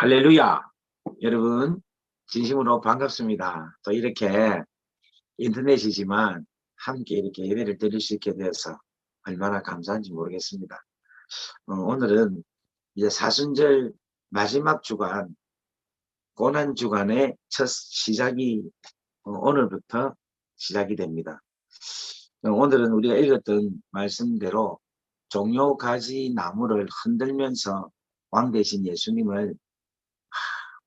할렐루야! 여러분, 진심으로 반갑습니다. 또 이렇게 인터넷이지만 함께 이렇게 예배를 드릴 수 있게 되어서 얼마나 감사한지 모르겠습니다. 오늘은 이제 사순절 마지막 주간, 고난주간의 첫 시작이 오늘부터 시작이 됩니다. 오늘은 우리가 읽었던 말씀대로 종려가지 나무를 흔들면서 왕 되신 예수님을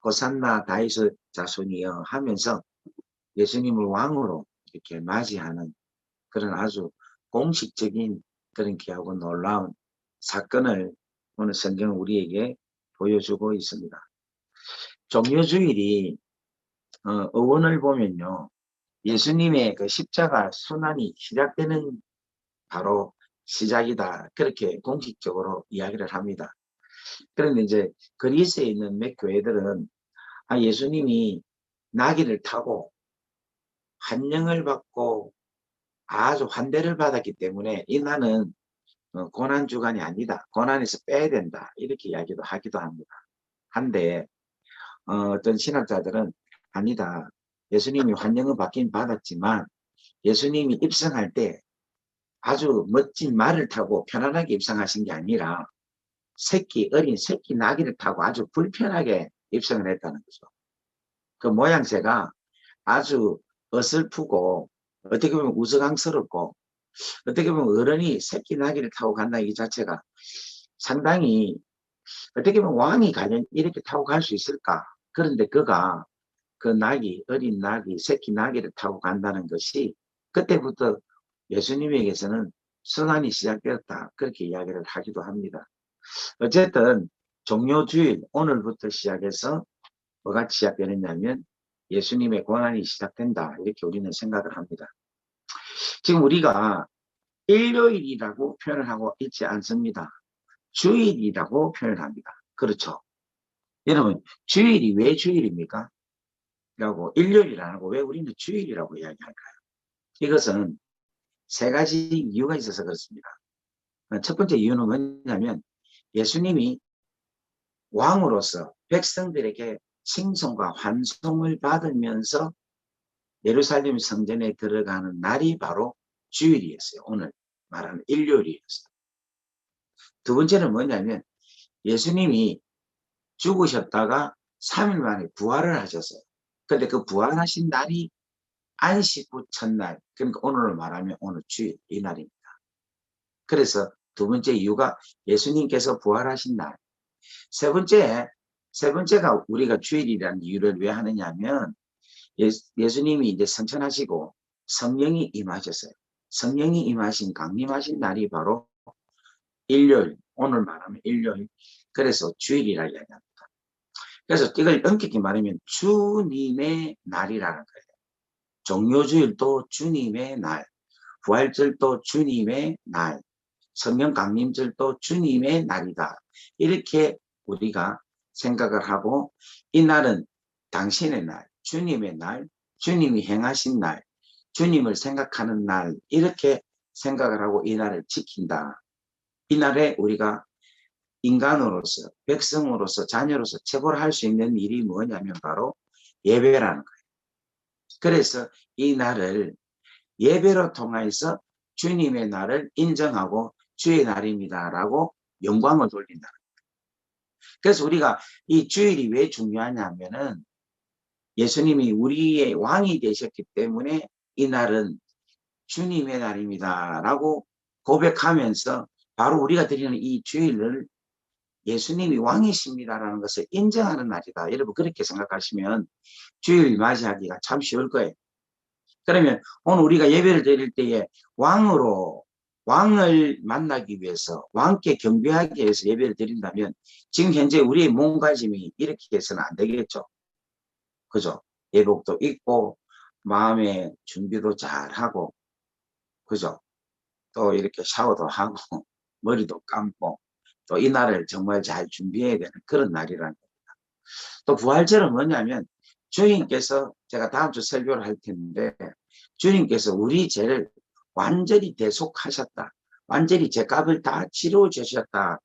호산나 다윗의 자손이여 하면서 예수님을 왕으로 이렇게 맞이하는 그런 아주 공식적인 그런 귀하고 놀라운 사건을 오늘 성경은 우리에게 보여주고 있습니다. 종려주일이 어원을 보면요, 예수님의 그 십자가 순환이 시작되는 바로 시작이다, 그렇게 공식적으로 이야기를 합니다. 그런데 이제 그리스에 있는 몇 교회들은 예수님이 나귀를 타고 환영을 받고 아주 환대를 받았기 때문에 이날은 고난주간이 아니다, 고난에서 빼야 된다, 이렇게 이야기도 하기도 합니다. 한데 어떤 신학자들은 아니다, 예수님이 환영을 받긴 받았지만 예수님이 입성할 때 아주 멋진 말을 타고 편안하게 입성하신 게 아니라 어린 새끼 나귀를 타고 아주 불편하게 입성을 했다는 거죠. 그 모양새가 아주 어설프고 어떻게 보면 우스꽝스럽고 어떻게 보면 어른이 새끼 나귀를 타고 간다 이 자체가 상당히 어떻게 보면 왕이 과연 이렇게 타고 갈 수 있을까. 그런데 그가 그 나귀, 어린 나귀, 새끼 나귀를 타고 간다는 것이 그때부터 예수님에게서는 순환이 시작되었다, 그렇게 이야기를 하기도 합니다. 어쨌든 종려주일 오늘부터 시작해서 뭐가 시작되느냐면 예수님의 고난이 시작된다, 이렇게 우리는 생각을 합니다. 지금 우리가 일요일이라고 표현을 하고 있지 않습니다. 주일이라고 표현을 합니다. 그렇죠. 여러분, 주일이 왜 주일입니까? 라고 일요일이라고 왜 우리는 주일이라고 이야기할까요? 이것은 세 가지 이유가 있어서 그렇습니다. 첫 번째 이유는 뭐냐면 예수님이 왕으로서 백성들에게 칭송과 환송을 받으면서 예루살렘 성전에 들어가는 날이 바로 주일이었어요. 오늘 말하는 일요일이었어요. 두 번째는 뭐냐면 예수님이 죽으셨다가 3일 만에 부활을 하셨어요. 근데 그 부활하신 날이 안식 후 첫날, 그러니까 오늘로 말하면 오늘 주일, 이 날입니다. 그래서 두 번째 이유가 예수님께서 부활하신 날. 세 번째가 우리가 주일이라는 이유를 왜 하느냐면 예수님이 이제 성천하시고 성령이 임하셨어요. 성령이 임하신, 강림하신 날이 바로 일요일, 오늘 말하면 일요일. 그래서 주일이라 이야기합니다. 그래서 이걸 엄격히 말하면 주님의 날이라는 거예요. 종려주일도 주님의 날, 부활절도 주님의 날, 성령 강림절도 주님의 날이다, 이렇게 우리가 생각을 하고 이 날은 당신의 날, 주님의 날, 주님이 행하신 날, 주님을 생각하는 날, 이렇게 생각을 하고 이 날을 지킨다. 이 날에 우리가 인간으로서, 백성으로서, 자녀로서 체벌을 할 수 있는 일이 뭐냐면 바로 예배라는 거예요. 그래서 이 날을 예배로 통해서 주님의 날을 인정하고 주의 날입니다 라고 영광을 돌린다. 그래서 우리가 이 주일이 왜 중요하냐면은 예수님이 우리의 왕이 되셨기 때문에 이 날은 주님의 날입니다 라고 고백하면서 바로 우리가 드리는 이 주일을 예수님이 왕이십니다라는 것을 인정하는 날이다. 여러분 그렇게 생각하시면 주일 맞이하기가 참 쉬울 거예요. 그러면 오늘 우리가 예배를 드릴 때에 왕을 만나기 위해서, 왕께 경배하기 위해서 예배를 드린다면 지금 현재 우리의 몸가짐이 이렇게 해서는 안 되겠죠. 그죠? 예복도 입고 마음의 준비도 잘 하고, 그죠? 또 이렇게 샤워도 하고 머리도 감고 또 이 날을 정말 잘 준비해야 되는 그런 날이라는 겁니다. 또 부활절은 뭐냐면 주님께서, 제가 다음 주 설교를 할 텐데, 주님께서 우리 죄를 완전히 대속하셨다, 완전히 죄값을 다 치러 주셨다.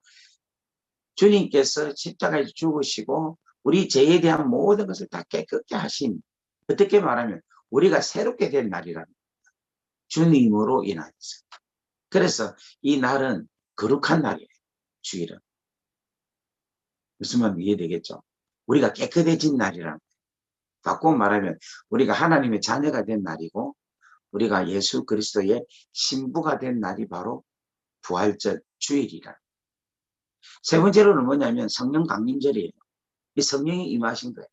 주님께서 십자가에 죽으시고 우리 죄에 대한 모든 것을 다 깨끗게 하신, 어떻게 말하면 우리가 새롭게 된 날이라는 주님으로 인하여서. 그래서 이 날은 거룩한 날이에요. 주일은. 무슨 말인지 이해되겠죠? 우리가 깨끗해진 날이라는 거예요. 바꿔 말하면 우리가 하나님의 자녀가 된 날이고 우리가 예수 그리스도의 신부가 된 날이 바로 부활절 주일이라. 세 번째로는 뭐냐면 성령 강림절이에요. 이 성령이 임하신 거예요.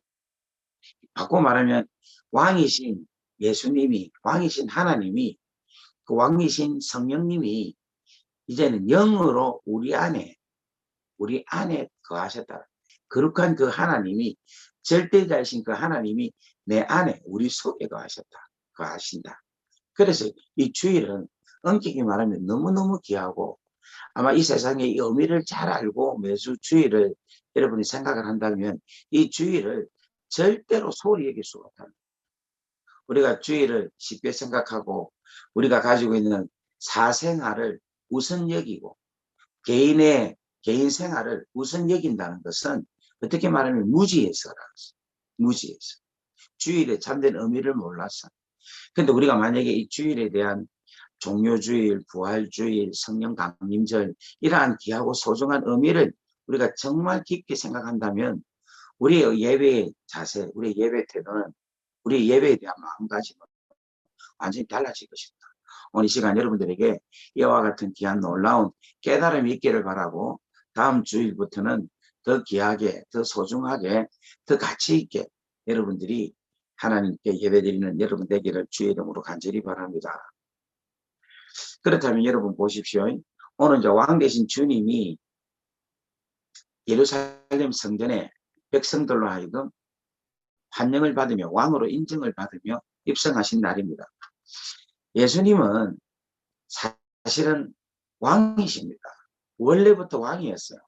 바꿔 말하면 왕이신 예수님이, 왕이신 하나님이, 그 왕이신 성령님이 이제는 영으로 우리 안에 거하셨다. 거룩한 그 하나님이, 절대자이신 그 하나님이 내 안에 우리 속에 거하신다. 그래서 이 주일은 엄격히 말하면 너무너무 귀하고, 아마 이 세상의 이 의미를 잘 알고 매주 주일을 여러분이 생각을 한다면 이 주일을 절대로 소홀히 여길 수가 없다. 우리가 주일을 쉽게 생각하고 우리가 가지고 있는 사생활을 우선 여기고 개인 생활을 우선 여긴다는 것은 어떻게 말하면 무지해서라는 것입니다. 무지해서. 주일의 참된 의미를 몰라서. 근데 우리가 만약에 이 주일에 대한 종료주일, 부활주일, 성령 강림절 이러한 귀하고 소중한 의미를 우리가 정말 깊게 생각한다면 우리의 예배의 자세, 우리의 예배 태도는, 우리의 예배에 대한 마음가짐은 완전히 달라질 것입니다. 오늘 이 시간 여러분들에게 이와 같은 귀한 놀라운 깨달음이 있기를 바라고 다음 주일부터는 더 귀하게, 더 소중하게, 더 가치 있게 여러분들이 하나님께 예배드리는 여러분 되기를 주의 이름으로 간절히 바랍니다. 그렇다면 여러분 보십시오. 오늘 이제 왕 되신 주님이 예루살렘 성전에 백성들로 하여금 환영을 받으며 왕으로 인정을 받으며 입성하신 날입니다. 예수님은 사실은 왕이십니다. 원래부터 왕이었어요.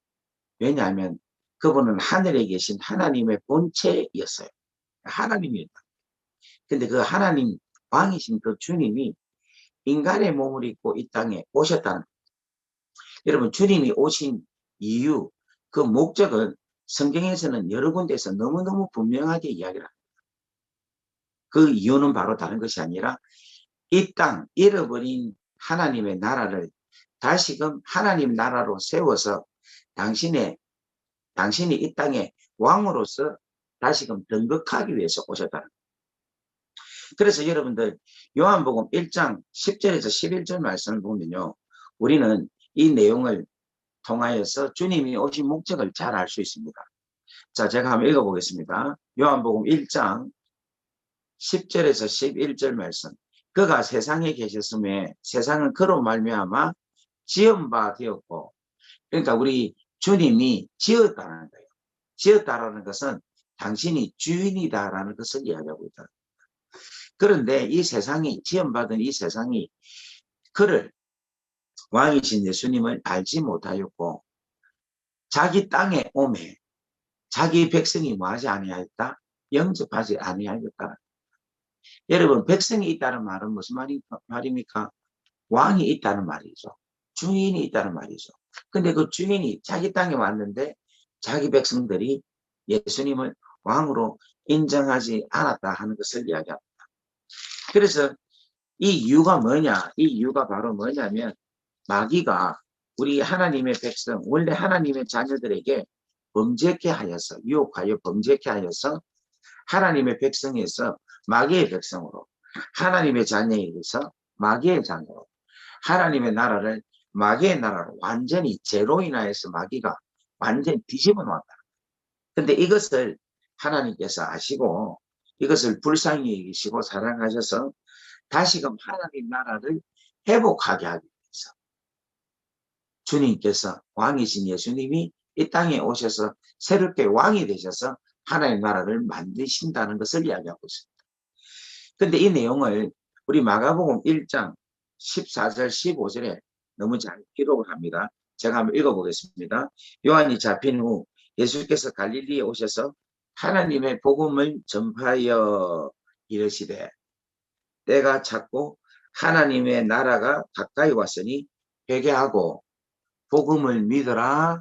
왜냐하면 그분은 하늘에 계신 하나님의 본체였어요. 하나님이었다. 근데 그 하나님 왕이신 그 주님이 인간의 몸을 입고 이 땅에 오셨다는, 여러분 주님이 오신 이유, 그 목적은 성경에서는 여러 군데에서 너무너무 분명하게 이야기를 합니다. 그 이유는 바로 다른 것이 아니라 이 땅 잃어버린 하나님의 나라를 다시금 하나님 나라로 세워서 당신이 이 땅의 왕으로서 다시금 등극하기 위해서 오셨다는 거예요. 그래서 여러분들 요한복음 1장 10절에서 11절 말씀을 보면요, 우리는 이 내용을 통하여서 주님이 오신 목적을 잘 알 수 있습니다. 자, 제가 한번 읽어보겠습니다. 요한복음 1장 10절에서 11절 말씀. 그가 세상에 계셨음에 세상은 그로 말미암아 지은 바 되었고, 그러니까 우리 주님이 지었다는 거예요. 지었다라는 것은 당신이 주인이다라는 것을 이야기하고 있다. 그런데 이 세상이, 지음받은 이 세상이 그를, 왕이신 예수님을 알지 못하였고 자기 땅에 오매 자기 백성이 뭐하지 아니하였다? 영접하지 아니하였다. 여러분, 백성이 있다는 말은 무슨 말입니까? 왕이 있다는 말이죠. 주인이 있다는 말이죠. 근데 그 주인이 자기 땅에 왔는데 자기 백성들이 예수님을 왕으로 인정하지 않았다 하는 것을 이야기합니다. 그래서 이 이유가 뭐냐? 이 이유가 바로 뭐냐면 마귀가 우리 하나님의 백성, 원래 하나님의 자녀들에게 범죄케 하여서, 유혹하여 범죄케 하여서 하나님의 백성에서 마귀의 백성으로, 하나님의 자녀에게서 마귀의 자녀로, 하나님의 나라를 마귀의 나라로 완전히 죄로 인하여서 마귀가 완전히 뒤집어 놓았다. 근데 이것을 하나님께서 아시고 이것을 불쌍히 여기시고 사랑하셔서 다시금 하나님 나라를 회복하게 하기 위해서 주님께서, 왕이신 예수님이 이 땅에 오셔서 새롭게 왕이 되셔서 하나님 나라를 만드신다는 것을 이야기하고 있습니다. 근데 이 내용을 우리 마가복음 1장 14절 15절에 너무 잘 기록을 합니다. 제가 한번 읽어보겠습니다. 요한이 잡힌 후 예수께서 갈릴리에 오셔서 하나님의 복음을 전파하여 이르시되 때가 찼고 하나님의 나라가 가까이 왔으니 회개하고 복음을 믿으라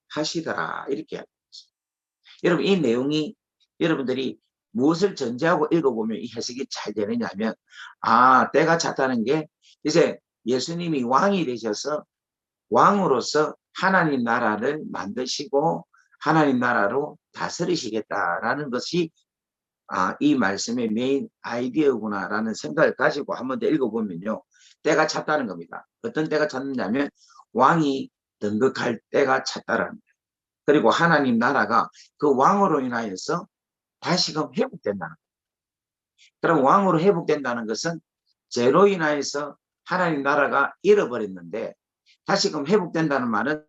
하시더라. 이렇게 합니다. 여러분 이 내용이 여러분들이 무엇을 전제하고 읽어보면 이 해석이 잘 되느냐면 때가 찼다는 게 이제 예수님이 왕이 되셔서 왕으로서 하나님 나라를 만드시고 하나님 나라로 다스리시겠다라는 것이 이 말씀의 메인 아이디어구나라는 생각을 가지고 한 번 더 읽어보면요. 때가 찼다는 겁니다. 어떤 때가 찼느냐면 왕이 등극할 때가 찼다라는 거예요. 그리고 하나님 나라가 그 왕으로 인하여서 다시금 회복된다는 거예요. 그럼 왕으로 회복된다는 것은 죄로 인하여서 하나님 나라가 잃어버렸는데 다시금 회복된다는 말은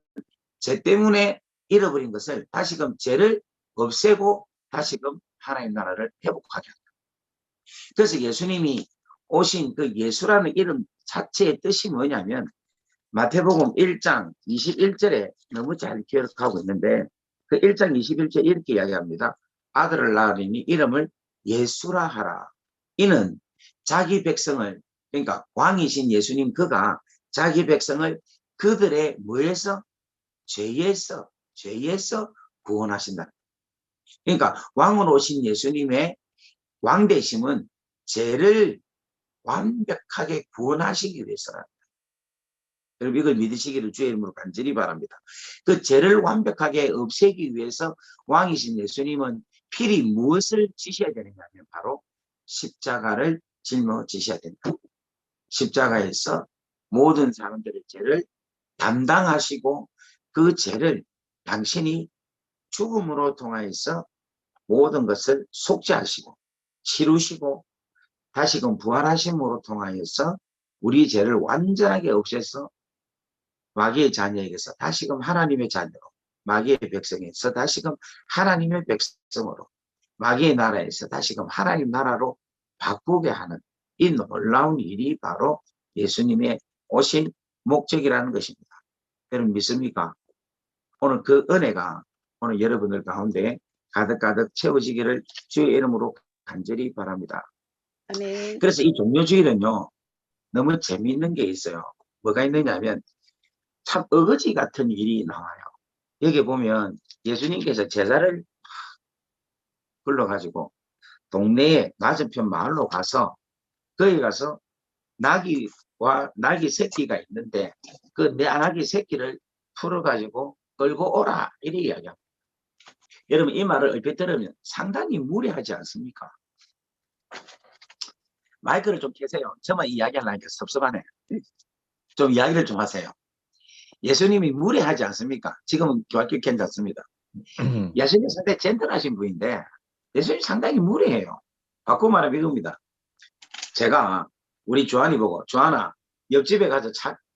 죄 때문에 잃어버린 것을 다시금 죄를 없애고 다시금 하나님 나라를 회복하게 한다. 그래서 예수님이 오신 그 예수라는 이름 자체의 뜻이 뭐냐면 마태복음 1장 21절에 너무 잘 기억하고 있는데 그 1장 21절 이렇게 이야기합니다. 아들을 낳으리니 이름을 예수라 하라. 이는 자기 백성을 그러니까 왕이신 예수님 그가 자기 백성을 그들의 뭐에서? 죄에서 구원하신다. 그러니까 왕으로 오신 예수님의 왕되심은 죄를 완벽하게 구원하시기 위해서랍니다. 여러분 이걸 믿으시기를 주의 이름으로 간절히 바랍니다. 그 죄를 완벽하게 없애기 위해서 왕이신 예수님은 필히 무엇을 지셔야 되느냐면 바로 십자가를 짊어지셔야 된다. 십자가에서 모든 사람들의 죄를 담당하시고 그 죄를 당신이 죽음으로 통하여서 모든 것을 속죄하시고 치루시고 다시금 부활하심으로 통하여서 우리 죄를 완전하게 없애서 마귀의 자녀에게서 다시금 하나님의 자녀로 마귀의 백성에서 다시금 하나님의 백성으로 마귀의 나라에서 다시금 하나님 나라로 바꾸게 하는 이 놀라운 일이 바로 예수님의 오신 목적이라는 것입니다. 여러분 믿습니까? 오늘 그 은혜가 오늘 여러분들 가운데 가득가득 채워지기를 주의 이름으로 간절히 바랍니다. 아멘. 그래서 이 종료주일은요 너무 재미있는 게 있어요. 뭐가 있느냐면 참 어거지 같은 일이 나와요. 여기 보면 예수님께서 제자를 불러가지고 동네에 맞은편 마을로 가서 거기 가서 나귀와 나귀 새끼가 있는데 그 나귀 새끼를 풀어가지고 끌고 오라 이렇게 이야기합니다. 여러분 이 말을 얼핏 들으면 상당히 무례하지 않습니까? 마이크를 좀 켜세요. 저만 이야기하려니까 섭섭하네. 좀 이야기를 좀 하세요. 예수님이 무례하지 않습니까? 지금은 교학교 괜찮습니다. 예수님 상당히 젠틀하신 분인데 예수님 상당히 무례해요. 바꾸고 말하면 이겁니다. 제가 우리 주한이 보고 주한아 옆집에 가서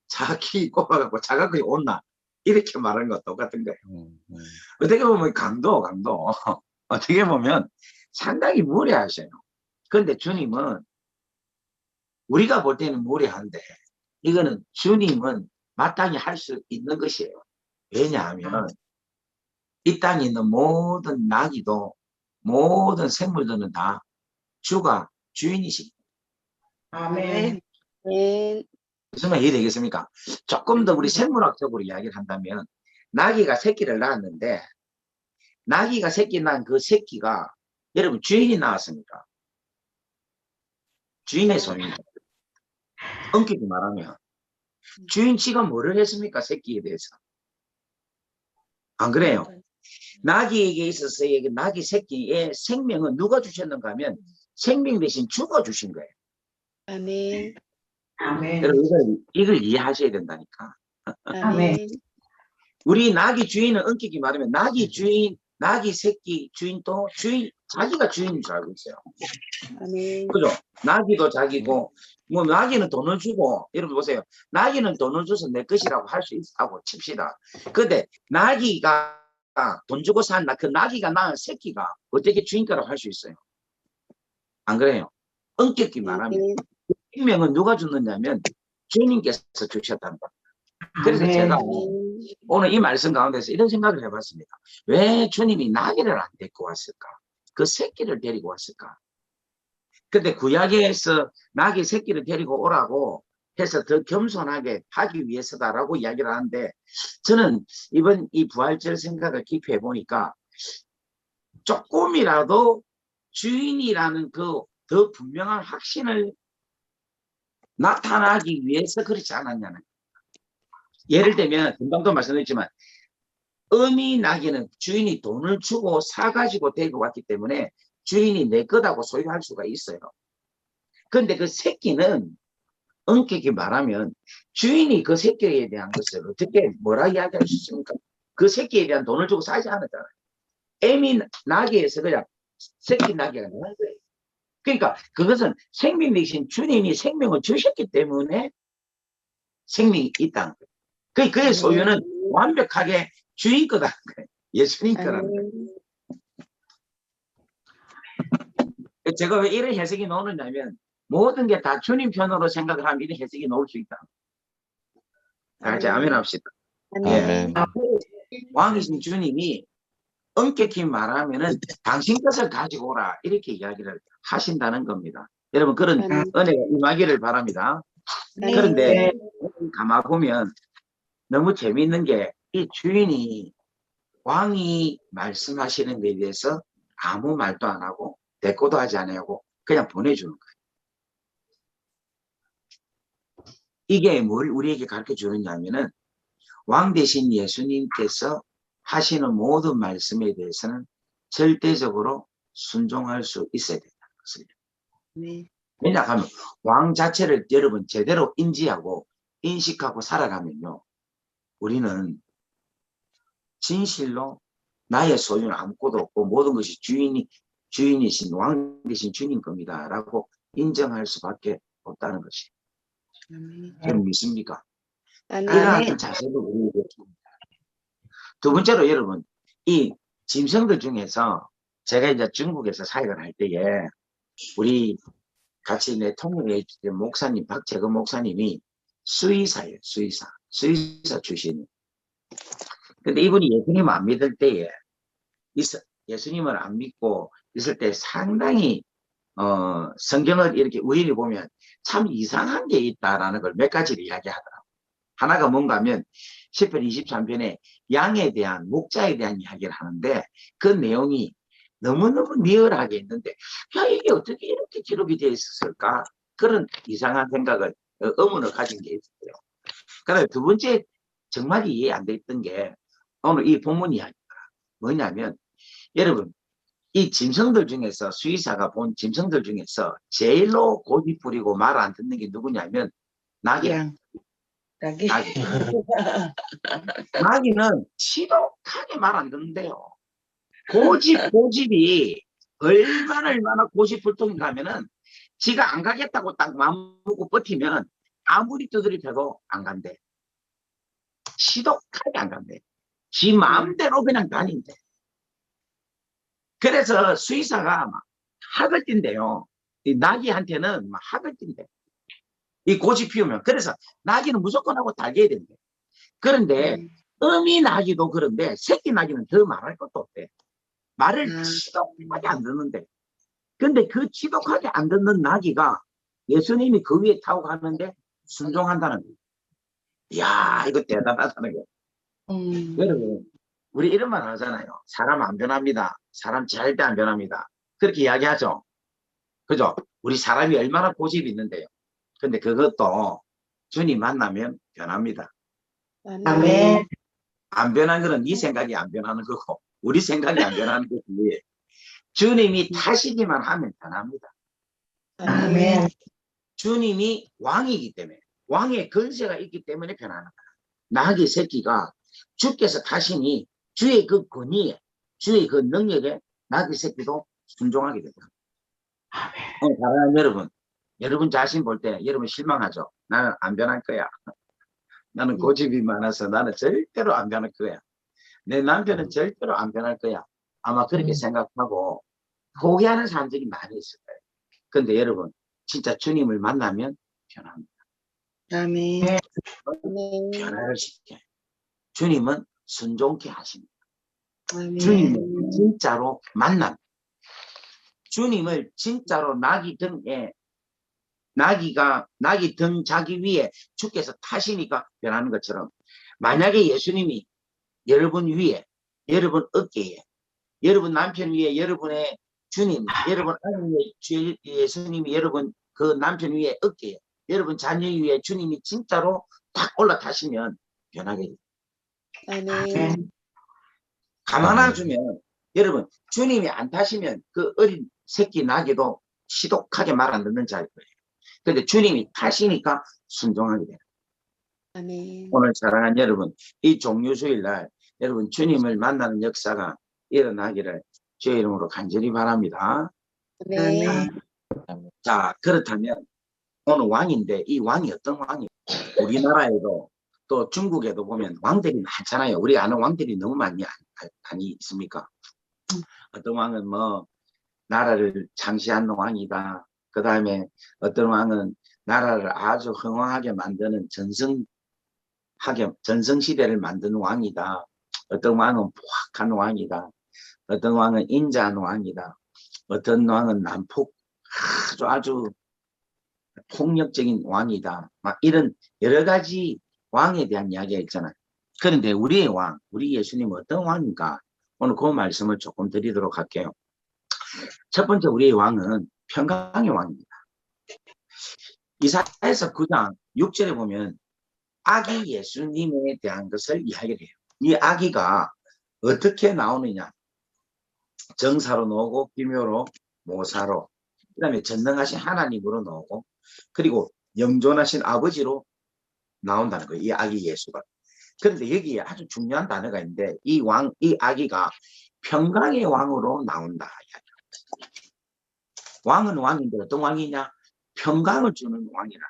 자기 꼽아갖고 자가거리 온나 이렇게 말하는 것 똑같은 거예요. 어떻게 보면 강도 어떻게 보면 상당히 무례하셔요. 그런데 주님은 우리가 볼 때는 무례한데 이거는 주님은 마땅히 할 수 있는 것이에요. 왜냐하면 이 땅에 있는 모든 나귀도 모든 생물들은 다 주가 주인이십니다. 아멘. 아멘. 무슨 말 이해되겠습니까? 조금 더 우리 생물학적으로 이야기를 한다면 나귀가 새끼를 낳았는데 나귀가 새끼 낳은 그 새끼가 여러분 주인이 낳았습니까? 주인의 소유입니다. 엄격히 말하면 주인치가 뭐를 했습니까? 새끼에 대해서. 안 그래요? 나귀에게 있어서의 나귀 새끼의 생명은 누가 주셨는가 하면 생명 대신 주가 주신 거예요. 아멘. 아멘. 여러분 이걸 이해하셔야 된다니까. 아멘. 우리 나귀 주인은 엄격히 말하면 나귀 주인, 나귀 새끼 주인도 주인, 자기가 주인인 줄 알고 있어요. 아멘. 그죠? 나귀도 자기고, 뭐, 나귀는 돈을 주고, 여러분 보세요. 나귀는 돈을 줘서 내 것이라고 할 수 있다고 칩시다. 근데 나귀가 돈 주고 산 그 나귀가 낳은 새끼가 어떻게 주인 거라고 할 수 있어요? 안 그래요? 엄격히 말하면. 생명은 누가 줬느냐면 주님께서 주셨다는 거. 그래서 아멘. 제가 오늘 이 말씀 가운데서 이런 생각을 해봤습니다. 왜 주님이 나귀를 안 데리고 왔을까? 그 새끼를 데리고 왔을까? 근데 구약에서 나귀 새끼를 데리고 오라고 해서 더 겸손하게 하기 위해서다라고 이야기를 하는데 저는 이번 이 부활절 생각을 깊이 해보니까 조금이라도 주인이라는 그 더 분명한 확신을 나타나기 위해서 그렇지 않았냐는. 예를 들면 금방도 말씀드렸지만 어미 나귀는 주인이 돈을 주고 사가지고 데리고 왔기 때문에 주인이 내 거다고 소유할 수가 있어요. 그런데 그 새끼는 엄격히 말하면 주인이 그 새끼에 대한 것을 어떻게 뭐라 이야기할 수 있습니까? 그 새끼에 대한 돈을 주고 사지 않았잖아요. 애미 나귀에서 그냥 새끼 나귀가 나온 거예요. 그러니까 그것은 생명 대신 주님이 생명을 주셨기 때문에 생명이 있다는 거예요. 그의 소유는 완벽하게 주인 거다는 거예요. 예수님 거라는 거예요. 제가 왜 이런 해석이 나오느냐면 모든 게 다 주님 편으로 생각을 하면 이런 해석이 나올 수 있다. 다 같이 아멘 합시다. 아멘. 왕이신 주님이 엄격히 말하면은 당신 것을 가지고 오라 이렇게 이야기를 하신다는 겁니다. 여러분 그런 은혜가 임하기를 바랍니다. 그런데 가만 보면 너무 재미있는 게 이 주인이 왕이 말씀하시는 것에 대해서 아무 말도 안 하고 대꾸도 하지 않고 그냥 보내주는 거예요. 이게 뭘 우리에게 가르쳐 주느냐 하면은 왕 대신 예수님께서 하시는 모든 말씀에 대해서는 절대적으로 순종할 수 있어야 된다는 것을. 왜냐하면 왕 자체를 여러분 제대로 인지하고 인식하고 살아가면요. 우리는 진실로 나의 소유는 아무것도 없고 모든 것이 주인이신 왕 대신 주님 겁니다. 라고 인정할 수밖에 없다는 것이. 여러분 믿습니까? 이러한 자세를 우리에게 줍니다. 두 번째로 여러분 이 짐승들 중에서 제가 이제 중국에서 사역을 할 때에 우리 같이 내 통역해 주신 목사님 박재근 목사님이 수의사예요. 수의사 출신이에요. 근데 이분이 예수님을 안 믿을 때에 예수님을 안 믿고 있을 때 상당히 성경을 이렇게 우연히 보면 참 이상한 게 있다라는 걸 몇 가지를 이야기하더라고요. 하나가 뭔가 하면 10편 23편에 양에 대한 목자에 대한 이야기를 하는데 그 내용이 너무너무 리얼하게 있는데 야 이게 어떻게 이렇게 기록이 되어 있었을까? 그런 이상한 생각을 의문을 가진 게 있어요. 그다음에 두 번째 정말 이해 안 됐던 게 오늘 이 본문 이야기가 뭐냐면 여러분 이 짐승들 중에서 수의사가 본 짐승들 중에서 제일로 고집 부리고 말 안 듣는 게 누구냐면 나귀야. 나귀는 지독하게 말 안 듣는데요. 고집이 얼마나 고집불통인가 하면은 지가 안 가겠다고 딱 마음먹고 버티면 아무리 두드려 패도 안 간대. 지독하게 안 간대. 지 마음대로 그냥 다닌대. 그래서 수의사가 막 학을 뛴대요. 이 나귀한테는 막 학을 뛴대. 이 고집 피우면. 그래서 나귀는 무조건 하고 달겨야 된대. 그런데 어미 나귀도 그런데 새끼 나귀는 더 말할 것도 없대. 말을 지독하게 안 듣는데. 근데 그 지독하게 안 듣는 나귀가 예수님이 그 위에 타고 가는데 순종한다는 거예요. 이야, 이거 대단하다는 거예요. 여러분, 우리 이런 말 하잖아요. 사람 안 변합니다. 사람 절대 안 변합니다. 그렇게 이야기하죠. 그죠? 우리 사람이 얼마나 고집이 있는데요. 근데 그것도 주님 만나면 변합니다. 아멘. 안 변한 거는 네 생각이 안 변하는 거고 우리 생각이 안 변하는 거지. 주님이 타시기만 하면 변합니다. 아멘. 주님이 왕이기 때문에 왕의 권세가 있기 때문에 변하는 거야. 나귀 새끼가 주께서 타시니 주의 그 권위에 주의 그 능력에 나귀 새끼도 순종하게 됩니다. 사랑하는 여러분 자신 볼 때 여러분 실망하죠. 나는 안 변할 거야. 나는 고집이 많아서 나는 절대로 안 변할 거야. 내 남편은 절대로 안 변할 거야. 아마 그렇게 생각하고 포기하는 사람들이 많이 있을 거예요. 그런데 여러분 진짜 주님을 만나면 변합니다. 아멘. 변화를 시켜. 주님은 순종케 하십니다. 아멘. 주님은 진짜로 만납니다. 주님을 진짜로 나귀 등 자기 위에 주께서 타시니까 변하는 것처럼 만약에 예수님이 여러분 위에 여러분 어깨에 여러분 남편 위에 여러분의 주님, 여러분 아내 위에 예수님이 여러분 그 남편 위에 어깨에, 여러분 자녀 위에 주님이 진짜로 딱 올라타시면 변하게 돼요. 아멘. 가만 놔주면 여러분 주님이 안 타시면 그 어린 새끼 나기도 시독하게 말 안 듣는 자일 거예요. 근데 주님이 타시니까 순종하게 돼요. 아멘. 오늘 사랑하는 여러분, 이 종료주일 날 여러분 주님을 만나는 역사가 일어나기를 주의 이름으로 간절히 바랍니다. 아멘. 자, 그렇다면 오늘 왕인데 이 왕이 어떤 왕이에요? 우리나라에도 또 중국에도 보면 왕들이 많잖아요. 우리가 아는 왕들이 너무 많이 있습니까? 어떤 왕은 뭐 나라를 창시하는 왕이다. 그 다음에 어떤 왕은 나라를 아주 흥왕하게 만드는 전성시대를 만드는 왕이다. 어떤 왕은 포악한 왕이다. 어떤 왕은 인자한 왕이다. 어떤 왕은 난폭 아주 폭력적인 왕이다. 막 이런 여러 가지 왕에 대한 이야기가 있잖아요. 그런데 우리의 왕, 우리 예수님은 어떤 왕인가? 오늘 그 말씀을 조금 드리도록 할게요. 첫 번째 우리의 왕은 평강의 왕입니다. 이사야서 9장 6절에 보면 아기 예수님에 대한 것을 이야기를 해요. 이 아기가 어떻게 나오느냐? 정사로 나오고 기묘로 모사로, 그 다음에 전능하신 하나님으로 나오고, 그리고 영존하신 아버지로 나온다는 거예요. 이 아기 예수가. 그런데 여기에 아주 중요한 단어가 있는데 이 아기가 평강의 왕으로 나온다. 왕은 왕인데 어떤 왕이냐? 평강을 주는 왕이라.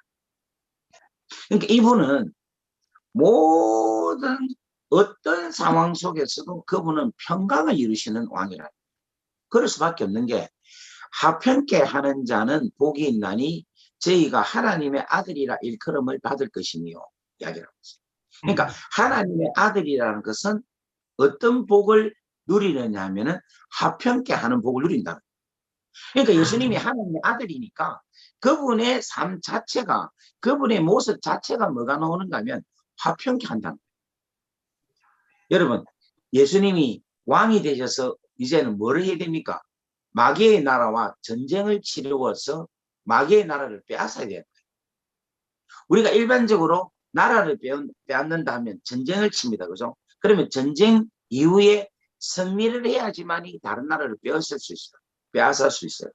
그러니까 이분은 모든 어떤 상황 속에서도 그분은 평강을 이루시는 왕이라. 그럴 수밖에 없는 게 하평케 하는 자는 복이 있나니 저희가 하나님의 아들이라 일컬음을 받을 것이며 이야기라고 했어요. 그러니까 하나님의 아들이라는 것은 어떤 복을 누리느냐 하면은 하평케 하는 복을 누린다. 그러니까 예수님이 하나님의 아들이니까 그분의 삶 자체가, 그분의 모습 자체가 뭐가 나오는가 하면 화평케 한다는 거예요. 여러분, 예수님이 왕이 되셔서 이제는 뭐를 해야 됩니까? 마귀의 나라와 전쟁을 치르고서 마귀의 나라를 빼앗아야 돼요. 우리가 일반적으로 나라를 빼앗는다 하면 전쟁을 칩니다. 그죠? 그러면 전쟁 이후에 승리를 해야지만이 다른 나라를 빼앗을 수 있어요. 빼앗을 수 있어요.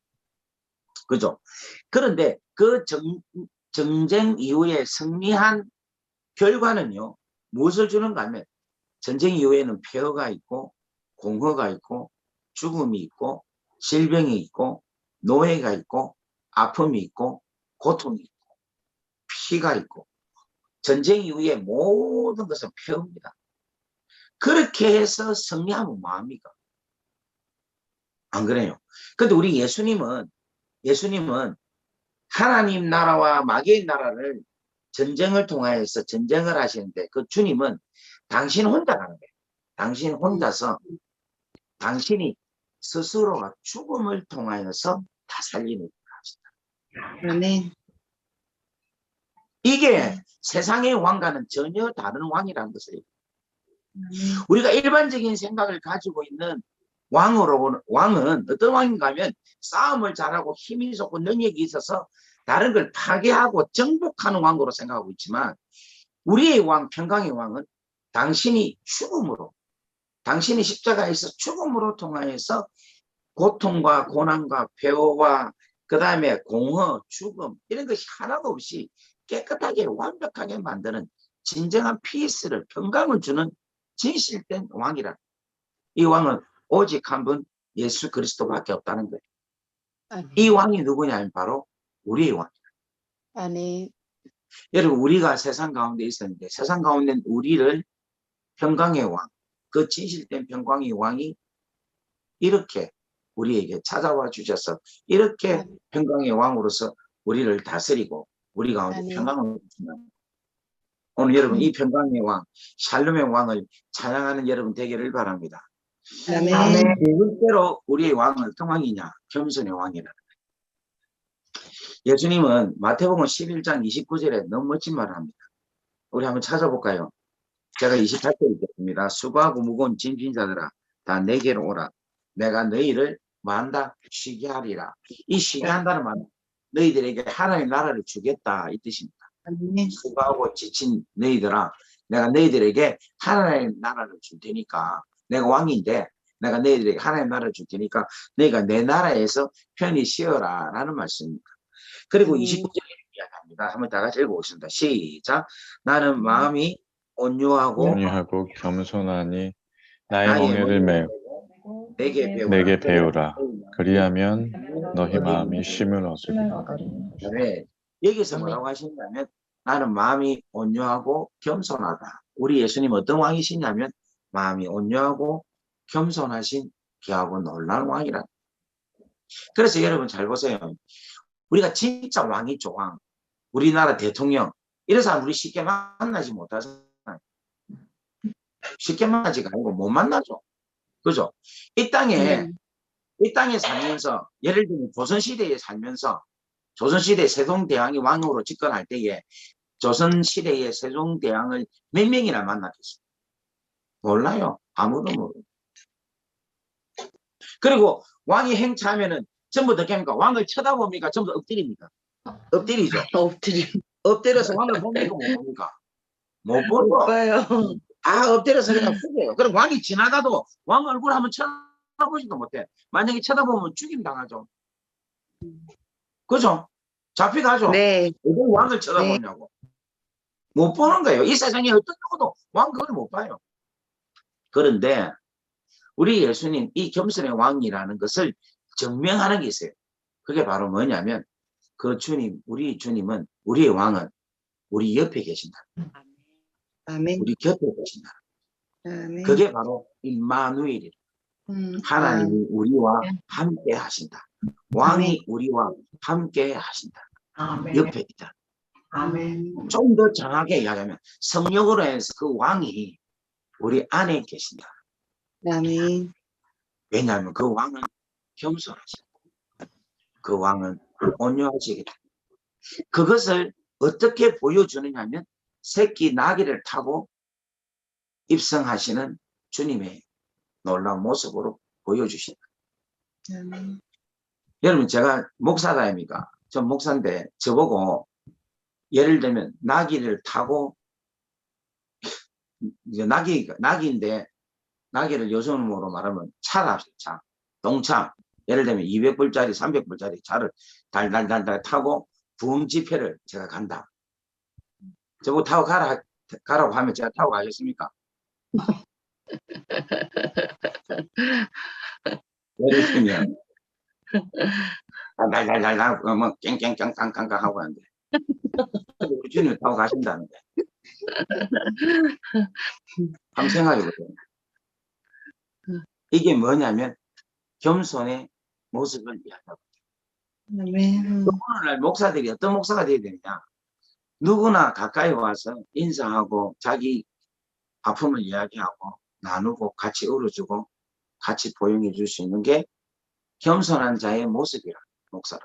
그죠? 그런데 그 전쟁 이후에 승리한 결과는요, 무엇을 주는가 하면 전쟁 이후에는 폐허가 있고 공허가 있고 죽음이 있고 질병이 있고 노예가 있고 아픔이 있고 고통이 있고 피가 있고 전쟁 이후에 모든 것은 폐허입니다. 그렇게 해서 승리하면 뭐합니까? 안 그래요? 근데 우리 예수님은 하나님 나라와 마귀의 나라를 전쟁을 통하여서 전쟁을 하시는데 그 주님은 당신 혼자 가는 거예요. 당신 혼자서 당신이 스스로가 죽음을 통하여서 다 살리는 것이다. 아멘. 이게 세상의 왕과는 전혀 다른 왕이라는 것을 우리가 일반적인 생각을 가지고 있는 왕은 어떤 왕인가 하면 싸움을 잘하고 힘이 좋고 능력이 있어서 다른 걸 파괴하고 정복하는 왕으로 생각하고 있지만 우리의 왕, 평강의 왕은 당신이 죽음으로, 당신이 십자가에서 죽음으로 통하여서 고통과 고난과 폐허와 그 다음에 공허, 죽음 이런 것이 하나도 없이 깨끗하게 완벽하게 만드는 진정한 피스를, 평강을 주는 진실된 왕이라. 이 왕은 오직 한 분 예수 그리스도밖에 없다는 거예요. 아멘. 이 왕이 누구냐 하면 바로 우리의 왕이다. 아멘. 여러분 우리가 세상 가운데 있었는데 세상 가운데 우리를 평강의 왕, 그 진실된 평강의 왕이 이렇게 우리에게 찾아와 주셔서 이렇게 평강의 왕으로서 우리를 다스리고 우리 가운데 평강을 주시는 오늘 여러분 이 평강의 왕, 샬롬의 왕을 찬양하는 여러분 되기를 바랍니다. 아멘. 두 번째로 우리의 왕은 어떤 왕이냐? 겸손의 왕이라. 예수님은 마태복음 11장 29절에 너무 멋진 말을 합니다. 우리 한번 찾아볼까요? 제가 28절 읽겠습니다. 수고하고 무거운 짐진 자들아 다 내게로 오라. 내가 너희를 뭐한다? 쉬게 하리라. 이 쉬게 한다는 말은 너희들에게 하나님의 나라를 주겠다 이 뜻입니다. 아멘. 수고하고 지친 너희들아, 내가 너희들에게 하나님의 나라를 줄 테니까, 내가 왕인데 내가 너희들에게 하나님의 나라를 줄 테니까 너희가 내 나라에서 편히 쉬어라 라는 말씀입니다. 그리고 29절에 이야기합니다. 한번 다 같이 읽어보겠습니다. 시작. 나는 마음이 온유하고 온유하고 겸손하니 나의 나의 멍에를 멍에를 메고 내게 배우라. 내게 배우라. 그리하면 너희 마음이 쉼을 얻으리라. 네. 여기서 뭐라고 하시냐면 나는 마음이 온유하고 겸손하다. 우리 예수님 어떤 왕이시냐면 마음이 온유하고 겸손하신 귀하고 놀라운 왕이라. 그래서 여러분 잘 보세요. 우리가 진짜 왕이죠, 왕. 우리나라 대통령 이런 사람 우리 쉽게 만나지 못하잖아요. 쉽게 만나지가 아니고 못 만나죠. 그죠? 이 땅에 살면서 예를 들면 조선시대에 살면서 조선시대 세종대왕이 왕으로 집권할 때에 조선시대의 세종대왕을 몇 명이나 만났겠습니까? 몰라요. 아무도 모르고. 그리고 왕이 행차하면은 전부 어떻게 합니까? 왕을 쳐다봅니까? 전부 엎드립니까? 엎드리죠. 엎드려서 왕을 봅니까? 못 봅니까? 못 보고. 봐요. 엎드려서 그냥 후겨요. 그럼 왕이 지나가도 왕 얼굴 한번 쳐다보지도 못해. 만약에 쳐다보면 죽임 당하죠. 그죠? 잡혀가죠. 네. 왜 왕을 쳐다보냐고. 못 보는 거예요. 이 세상에 어떤 누구도 왕 그걸 못 봐요. 그런데 우리 예수님 이 겸손의 왕이라는 것을 증명하는 게 있어요. 그게 바로 뭐냐면 그 주님, 우리 주님은, 우리의 왕은 우리 옆에 계신다. 아멘. 우리 곁에 계신다. 아멘. 그게 바로 임마누엘이다. 하나님이 우리와 함께 하신다. 왕이 우리와 함께 하신다. 옆에 있다. 아멘. 좀 더 정확하게 이야기하면 성령으로 해서 그 왕이 우리 안에 계신다. 아멘. 왜냐하면 그 왕은 겸손하시다. 그 왕은 온유하시겠다. 그것을 어떻게 보여주느냐 하면 새끼 나귀를 타고 입성하시는 주님의 놀라운 모습으로 보여주신다. 여러분 제가 목사다 아닙니까? 전 목사인데 저보고 예를 들면 나귀를 타고 이제 나귀인데 나귀를 요즘으로 말하면 차랍시다. 차. 동차. 예를 들면 200불짜리 300불짜리 차를 달달달달 타고 부흥 집회를 제가 간다. 저보고 타고 가라고 하면 제가 타고 가겠습니까? 예를 들면 달달달달 뭐 깽깽깽깡깡깡 하고 하는데 우리 주님 타고 가신다는데 한번 생각해보세요. 이게 뭐냐면 겸손의 모습을 이야기하고 아멘. 오늘날 목사들이 어떤 목사가 되어야 되느냐. 누구나 가까이 와서 인사하고 자기 아픔을 이야기하고 나누고 같이 울어주고 같이 포용해 줄 수 있는 게 겸손한 자의 모습이라 목사라.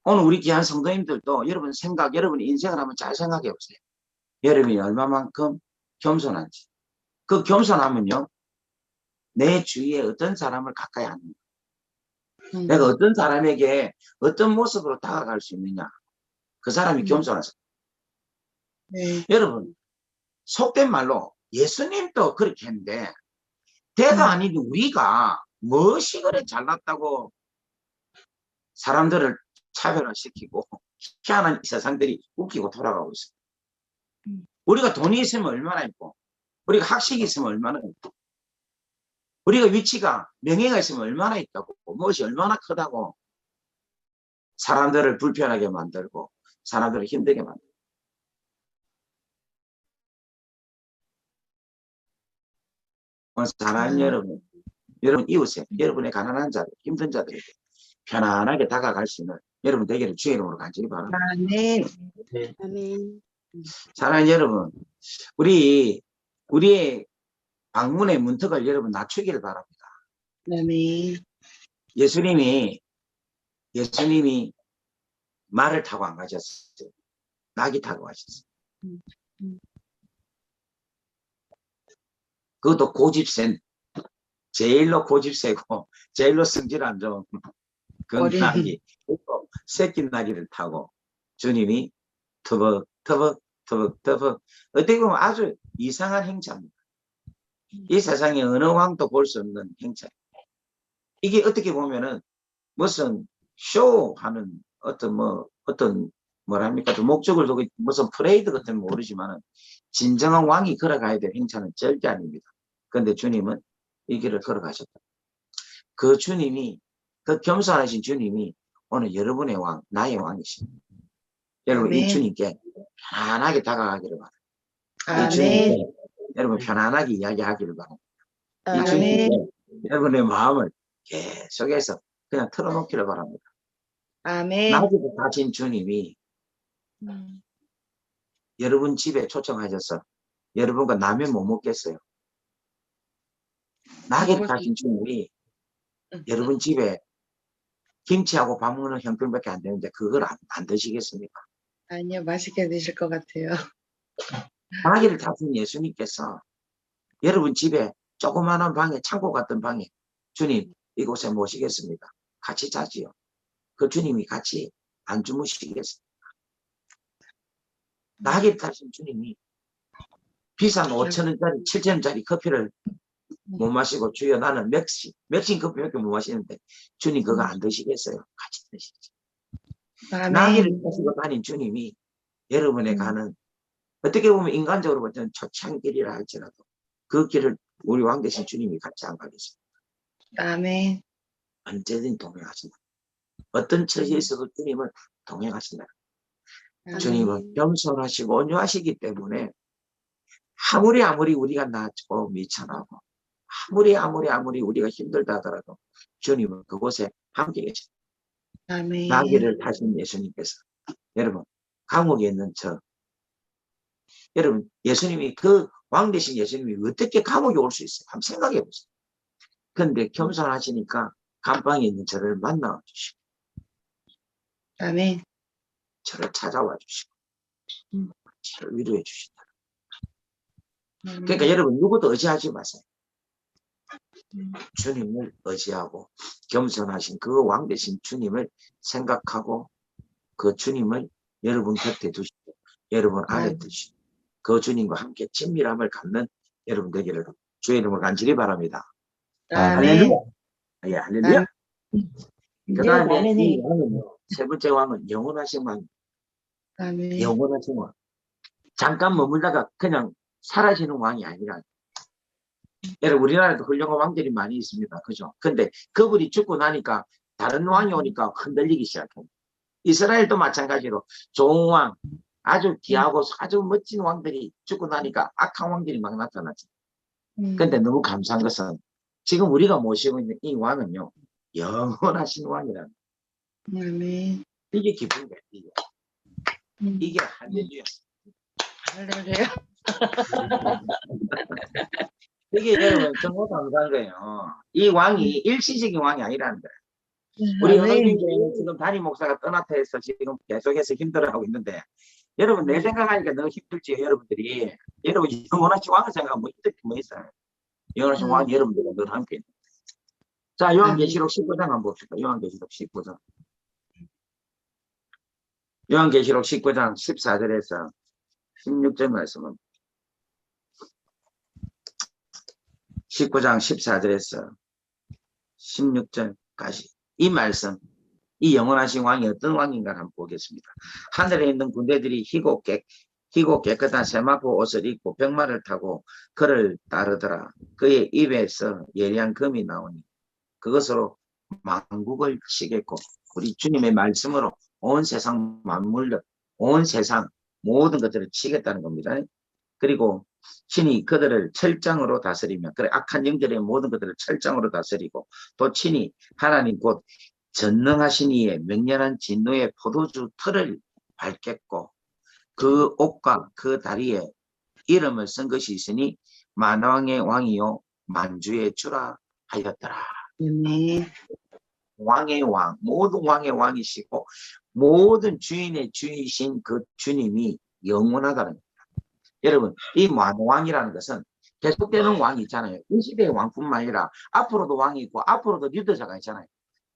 오늘 우리 귀한 성도님들도 여러분 여러분 인생을 한번 잘 생각해 보세요. 여러분이 얼마만큼 겸손한지. 그 겸손하면요. 내 주위에 어떤 사람을 가까이 하는 거야. 내가 어떤 사람에게 어떤 모습으로 다가갈 수 있느냐. 그 사람이 겸손한 사람. 네. 여러분 속된 말로 예수님도 그렇게 했는데 대도 아니고 우리가 무엇이 그래 잘났다고 사람들을 차별화시키고 희한한 세상들이 웃기고 돌아가고 있어. 우리가 돈이 있으면 얼마나 있고 우리가 학식이 있으면 얼마나 있고 우리가 위치가 명예가 있으면 얼마나 있다고 무엇이 얼마나 크다고 사람들을 불편하게 만들고 사람들을 힘들게 만들고 사랑하는 여러분 이웃에 여러분의 가난한 자들 힘든 자들에게 편안하게 다가갈 수 있는 여러분 되기를 주의 이름으로 간절히 바랍니다. 아멘. 아멘. 사랑하는 여러분 우리의 방문의 문턱을 여러분 낮추기를 바랍니다. 아멘. 예수님이 말을 타고 안 가셨어요. 낙이 타고 가셨어요. 그것도 고집센 제일로 고집 세고 제일로 성질 안 좋은 건나귀, 새끼 나귀를 타고 주님이 터벅터벅 어떻게 보면 아주 이상한 행차입니다. 이 세상에 어느 왕도 볼 수 없는 행차. 이게 어떻게 보면은 무슨 쇼하는 어떤 뭐랍니까 또 목적을 두고 무슨 프레이드 같은 모르지만은 진정한 왕이 걸어가야 될 행차는 절대 아닙니다. 그런데 주님은 이 길을 걸어가셨다. 그 주님이, 그 겸손하신 주님이 오늘 여러분의 왕, 나의 왕이십니다. 여러분 이 아멘. 주님께 편안하게 다가가기를 바랍니다. 이 아멘. 주님께 여러분 편안하게 이야기하기를 바랍니다. 이 아멘. 주님께 여러분의 마음을 계속해서 그냥 털어놓기를 바랍니다. 아멘. 나에게도 가신 주님이 여러분 집에 초청하셔서 여러분과 라면 못 먹겠어요. 나에게 가신 주님이 여러분 집에 김치하고 밥 먹는 형편밖에 안 되는데 그걸 안 드시겠습니까? 아니요, 맛있게 드실 것 같아요. 나에게를 다신 예수님께서 여러분 집에 조그마한 방에, 창고 같은 방에 주님 이곳에 모시겠습니다. 같이 자지요. 그 주님이 같이 안 주무시겠습니까? 나에게 다신 주님이 비싼 5,000원짜리, 7,000원짜리 커피를 못 마시고 주여 나는 맥신 커피밖에 못 마시는데 주님 그거 안 드시겠어요? 같이 드시죠. 나귀를 타시고 다닌 주님이 여러분에 가는 어떻게 보면 인간적으로 볼 때는 초창길이라 할지라도 그 길을 우리 왕 대신 주님이 같이 안 가겠습니다. 아멘. 언제든 동행하신다. 어떤 처지에 있어도 주님은 동행하신다. 아멘. 주님은 겸손하시고 온유하시기 때문에 아무리 우리가 낮고 미천하고 아무리 우리가 힘들다 하더라도 주님은 그곳에 함께 계십니다. 아멘. 나귀를 타신 예수님께서 여러분 감옥에 있는 여러분 예수님이 그 왕 대신 예수님이 어떻게 감옥에 올 수 있어요? 한번 생각해 보세요. 그런데 겸손하시니까 감방에 있는 저를 만나 주시고 아멘. 저를 찾아와 주시고 저를 위로해 주신다. 아멘. 그러니까 여러분 누구도 의지하지 마세요. 주님을 의지하고 겸손하신 그 왕 대신 주님을 생각하고 그 주님을 여러분 곁에 두시고 여러분 안에 두시고 그 주님과 함께 친밀함을 갖는 여러분 되기를 주의 이름으로 간절히 바랍니다. 아멘. 예, 할렐루야. 그 다음에 아멘. 이 왕은요, 세 번째 왕은 영원하신 왕. 아멘. 영원하신 왕. 잠깐 머물다가 그냥 사라지는 왕이 아니라 여러분 우리나라에도 훌륭한 왕들이 많이 있습니다. 그죠? 근데 그분이 죽고 나니까 다른 왕이 오니까 흔들리기 시작합니다. 이스라엘도 마찬가지로 좋은 왕, 아주 귀하고 아주 멋진 왕들이 죽고 나니까 악한 왕들이 막 나타나죠. 근데 너무 감사한 것은 지금 우리가 모시고 있는 이 왕은요, 영원하신 왕이라는 아멘. 이게 기쁜 거예요. 이게 할렐루야. 할렐루야. 이게 여러분 정말 감사한 거예요. 이 왕이 일시적인 왕이 아니라는 거예요. 우리 은호교회는 지금 담임 목사가 떠났다 해서 지금 계속해서 힘들어하고 있는데 여러분 내 생각하니까 너무 힘들지요. 여러분들이 여러분 영원하신 왕을 생각하면 뭐 힘들 게 뭐 있어요. 영원하신 왕이 여러분들과 늘 함께 있는 거예요. 자, 요한계시록 19장 한번 봅시다. 요한계시록 19장. 요한계시록 19장 14절에서 16절 말씀은 19장 14절에서 16절까지 이 말씀, 이 영원하신 왕이 어떤 왕인가 한번 보겠습니다. 하늘에 있는 군대들이 희고 깨끗한 세마포 옷을 입고 병마를 타고 그를 따르더라. 그의 입에서 예리한 금이 나오니 그것으로 만국을 치겠고 우리 주님의 말씀으로 온 세상 만물을 온 세상 모든 것들을 치겠다는 겁니다. 그리고 친히 그들을 철장으로 다스리며 그래 악한 영들의 모든 것들을 철장으로 다스리고 또 친히 하나님 곧 전능하신 이의 명령한 진노의 포도주 틀을 밟겠고 그 옷과 그 다리에 이름을 쓴 것이 있으니 만왕의 왕이요 만주의 주라 하였더라. 아멘. 왕의 왕, 모든 왕의 왕이시고 모든 주인의 주이신 그 주님이 영원하다는 겁니다. 여러분 이 왕이라는 것은 계속되는 왕이 있잖아요. 이 시대의 왕뿐만 아니라 앞으로도 왕이 있고 앞으로도 리더자가 있잖아요.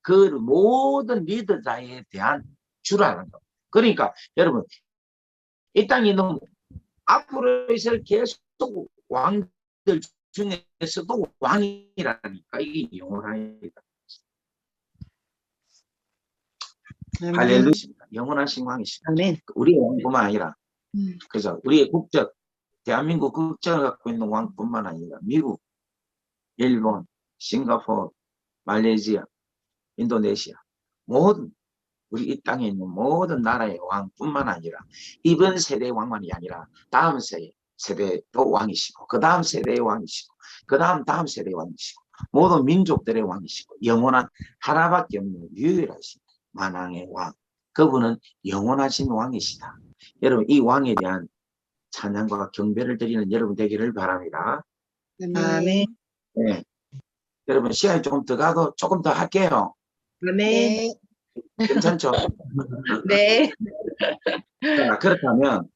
그 모든 리더자에 대한 주라는 거. 그러니까 여러분 이 땅에 있는 앞으로 있을 계속 왕들 중에서도 왕이라니까 이게 영원합니다. 할렐루야. 영원하신 왕이십니다. 아멘. 우리의 왕뿐만 아니라 음. 그래서 우리의 국적 대한민국 국적을 갖고 있는 왕뿐만 아니라 미국, 일본, 싱가포르, 말레이시아, 인도네시아 모든 우리 이 땅에 있는 모든 나라의 왕뿐만 아니라 이번 세대의 왕만이 아니라 다음 세대도 왕이시고 그 다음 세대의 왕이시고 그 다음 세대의 왕이시고 모든 민족들의 왕이시고 영원한 하나밖에 없는 유일하신 만왕의 왕 그분은 영원하신 왕이시다. 여러분 이 왕에 대한 찬양과 경배를 드리는 여러분 되기를 바랍니다. 아멘. 네. 여러분 시간이 조금 더 가도 조금 더 할게요. 아멘. 괜찮죠? 네. 자, 그렇다면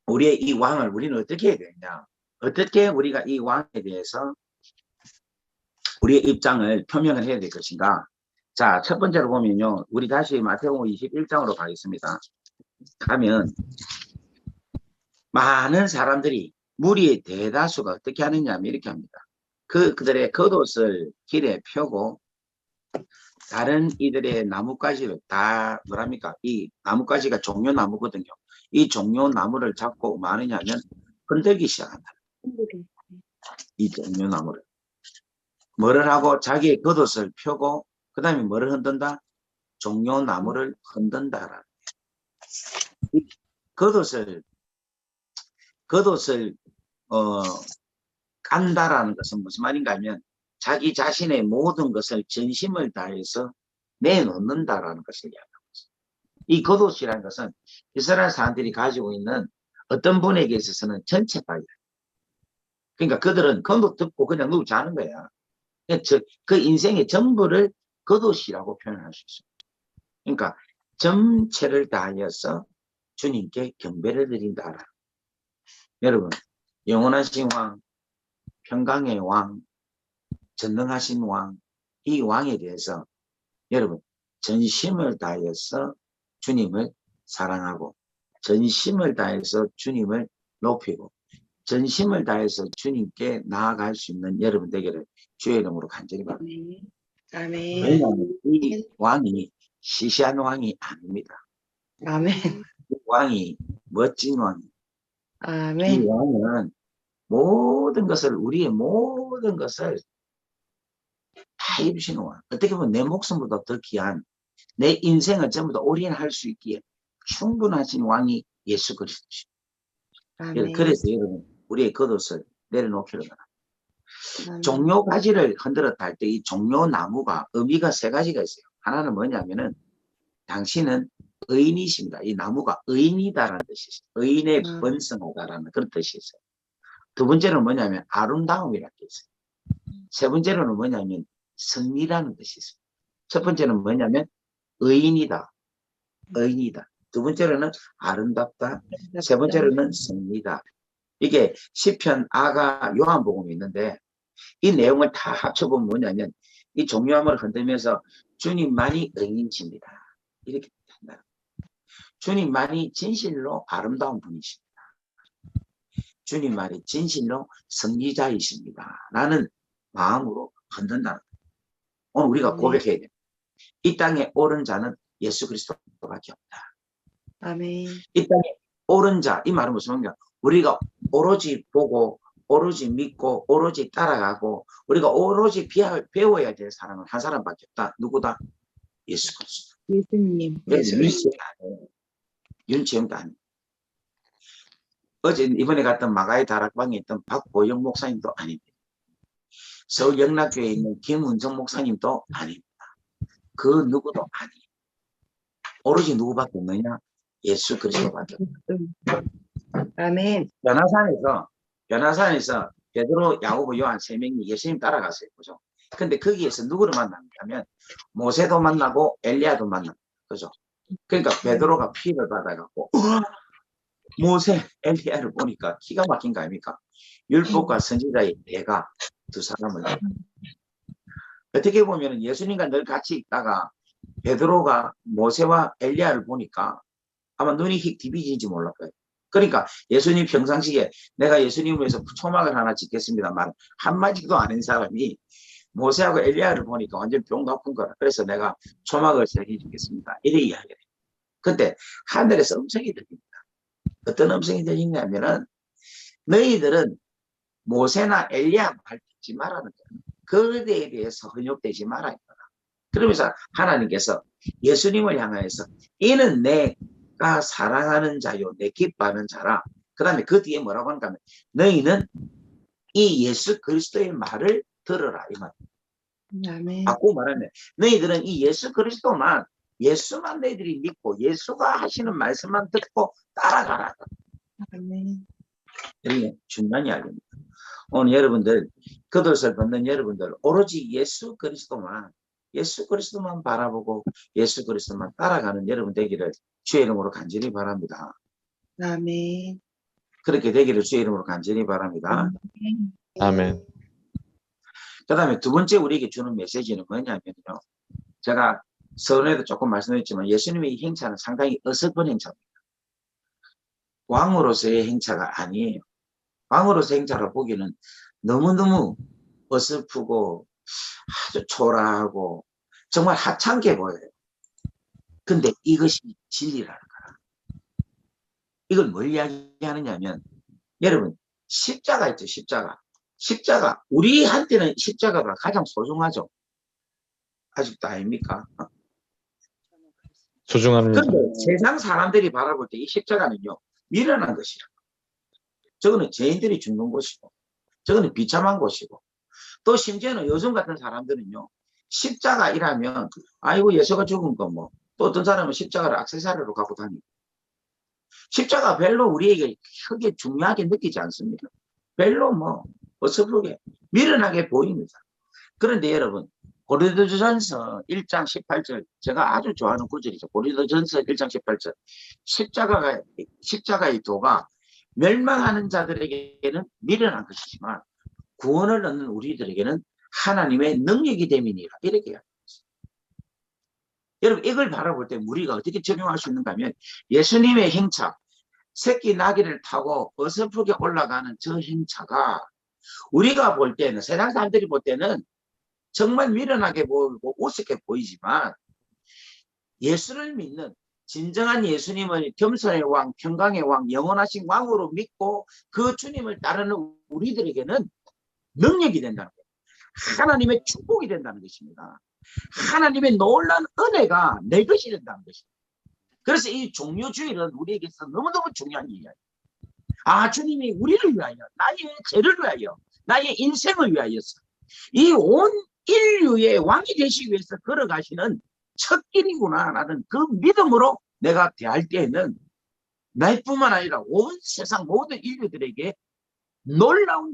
우리의 이 왕을 우리는 어떻게 해야 되냐? 어떻게 우리가 이 왕에 대해서 우리의 입장을 표명을 해야 될 것인가? 자, 첫 번째로 보면요. 우리 다시 마태복음 21장으로 가겠습니다. 가면 많은 사람들이 무리의 대다수가 어떻게 하느냐 하면 이렇게 합니다. 그들의 겉옷을 길에 펴고 다른 이들의 나뭇가지를 다 뭐랍니까? 이 나뭇가지가 종려나무거든요. 이 종려나무를 잡고 뭐 하느냐면 흔들기 시작한다. 이 종려나무를. 뭐를 하고 자기의 겉옷을 펴고 그 다음에 뭐를 흔든다? 종려나무를 흔든다라는 거예요. 겉옷을 깐다라는 것은 무슨 말인가 하면 자기 자신의 모든 것을 전심을 다해서 내놓는다라는 것을 이야기합니다. 이 겉옷이라는 것은 이스라엘 사람들이 가지고 있는 어떤 분에게 있어서는 전체가 그러니까 그들은 겉옷 덮고 그냥 누워 자는 거야. 그 인생의 전부를 겉옷이라고 표현할 수 있어요. 그러니까 전체를 다하여서 주님께 경배를 드린다. 여러분 영원하신 왕, 평강의 왕, 전능하신 왕, 이 왕에 대해서 여러분 전심을 다해서 주님을 사랑하고 전심을 다해서 주님을 높이고 전심을 다해서 주님께 나아갈 수 있는 여러분 되기를 주의 이름으로 간절히 바랍니다. 아멘. 왜냐하면 이 왕이 시시한 왕이 아닙니다. 아멘. 이 왕이 멋진 왕이 이 아멘. 왕은 모든 것을 우리의 모든 것을 다 입으시는 왕. 어떻게 보면 내 목숨보다 더 귀한 내 인생을 전부 다 올인할 수 있기에 충분하신 왕이 예수 그리스도십니다. 아멘. 그래서 여러분 우리의 겉옷을 내려놓기를 바랍니다. 아멘. 종려 가지를 흔들었다 할 때 이 종려 나무가 의미가 세 가지가 있어요. 하나는 뭐냐면은 당신은 의인이십니다. 이 나무가 의인이다라는 뜻이 있어요. 의인의 번성하다라는 그런 뜻이 있어요. 두 번째는 뭐냐면 아름다움이라는 게 있어요. 세 번째로는 뭐냐면 승리라는 뜻이 있어요. 첫 번째는 뭐냐면 의인이다. 의인이다. 두 번째로는 아름답다. 세 번째로는 승리다. 이게 시편, 아가, 요한복음이 있는데 이 내용을 다 합쳐보면 뭐냐면 이 종려함을 흔들면서 주님만이 의인이십니다. 이렇게 한다. 주님만이 진실로 아름다운 분이십니다. 주님만이 진실로 승리자이십니다. 라는 마음으로 흔든다. 오늘 우리가 고백해야 돼요. 이 땅에 옳은 자는 예수 그리스도밖에 없다. 아멘. 이 땅에 옳은 자, 이 말은 무슨 말인가? 우리가 오로지 보고 오로지 믿고 오로지 따라가고 우리가 오로지 배워야 될 사람은 한 사람밖에 없다. 누구다? 예수 그리스도. 예수님. 윤치영도 아니에요. 어제 이번에 갔던 마가의 다락방에 있던 박보영 목사님도 아닙니다. 서울 영락교회에 있는 김은정 목사님도 아닙니다. 그 누구도 아니에요. 오로지 누구밖에 없느냐? 예수 그리스도밖에 없다. 아멘. 변화산에서 베드로, 야고보, 요한 세 명이 예수님 따라갔어요. 그죠? 근데 거기에서 누구를 만나냐면 모세도 만나고 엘리야도 만나고 그죠? 그러니까 베드로가 피를 받아갖고 모세, 엘리야를 보니까 기가 막힌 거 아닙니까? 율법과 선지자의 대가 두 사람을. 어떻게 보면 예수님과 늘 같이 있다가 베드로가 모세와 엘리야를 보니까 아마 눈이 휙 뒤비진지 몰랄 거예요. 그러니까 예수님 평상시에 내가 예수님을 위해서 초막을 하나 짓겠습니다만 한마디도 안 한 사람이 모세하고 엘리야를 보니까 완전 병 나쁜 거라. 그래서 내가 초막을 새겨 주겠습니다. 이래 이야기를 해요. 그때 하늘에서 음성이 들립니다. 어떤 음성이 들리냐면은 너희들은 모세나 엘리야 말 듣지 말라는 거예요. 그들에 대해서 훈육되지 말아야 된다. 그러면서 하나님께서 예수님을 향하여서 이는 내가 사랑하는 자요 내 기뻐하는 자라. 그 다음에 그 뒤에 뭐라고 하는가 하면 너희는 이 예수 그리스도의 말을 들어라 이 말. 아멘. 바꾸고 말하면 너희들은 이 예수 그리스도만 예수만 너희들이 믿고 예수가 하시는 말씀만 듣고 따라가라. 아멘. 이게 중요한 이야기입니다. 오늘 여러분들 겉옷을 벗는 여러분들 오로지 예수 그리스도만 바라보고 예수 그리스도만 따라가는 여러분 되기를 주의 이름으로 간절히 바랍니다. 아멘. 그렇게 되기를 주의 이름으로 간절히 바랍니다. 아멘. 그 다음에 두 번째 우리에게 주는 메시지는 뭐냐면요. 제가 서론에도 조금 말씀드렸지만 예수님의 행차는 상당히 어설픈 행차입니다. 왕으로서의 행차가 아니에요. 왕으로서 행차를 보기는 너무너무 어설프고 아주 초라하고 정말 하찮게 보여요. 근데 이것이 진리라는 거라. 이걸 뭘 이야기하느냐면 여러분 십자가 있죠. 십자가 우리한테는 십자가가 가장 소중하죠. 아직도 아닙니까? 소중합니다. 그런데 세상 사람들이 바라볼 때 이 십자가는요 미련한 것이라. 저거는 죄인들이 죽는 곳이고 저거는 비참한 곳이고 또 심지어는 요즘 같은 사람들은요 십자가이라면 아이고 예수가 죽은 거 뭐 또 어떤 사람은 십자가를 액세서리로 갖고 다니고 십자가 별로 우리에게 크게 중요하게 느끼지 않습니다. 별로 뭐 어설프게 미련하게 보입니다. 그런데 여러분 고린도전서 1장 18절 제가 아주 좋아하는 구절이죠. 고린도전서 1장 18절 십자가의 도가 멸망하는 자들에게는 미련한 것이지만 구원을 얻는 우리들에게는 하나님의 능력이 됨이니라 이렇게 이야기합니다. 여러분 이걸 바라볼 때 우리가 어떻게 적용할 수 있는가 하면 예수님의 행차 새끼 나귀를 타고 어설프게 올라가는 저 행차가 우리가 볼 때는 세상 사람들이 볼 때는 정말 미련하게 보이고 우습게 보이지만 예수를 믿는 진정한 예수님을 겸손의 왕, 평강의 왕, 영원하신 왕으로 믿고 그 주님을 따르는 우리들에게는 능력이 된다는 거예요. 하나님의 축복이 된다는 것입니다. 하나님의 놀라운 은혜가 내 것이 된다는 것입니다. 그래서 이 종료주일은 우리에게서 너무너무 중요한 일이에요. 아, 주님이 우리를 위하여, 나의 죄를 위하여, 나의 인생을 위하여서 이 온 인류의 왕이 되시기 위해서 걸어가시는 첫 길이구나 라는 그 믿음으로 내가 대할 때에는 나뿐만 아니라 온 세상 모든 인류들에게 놀라운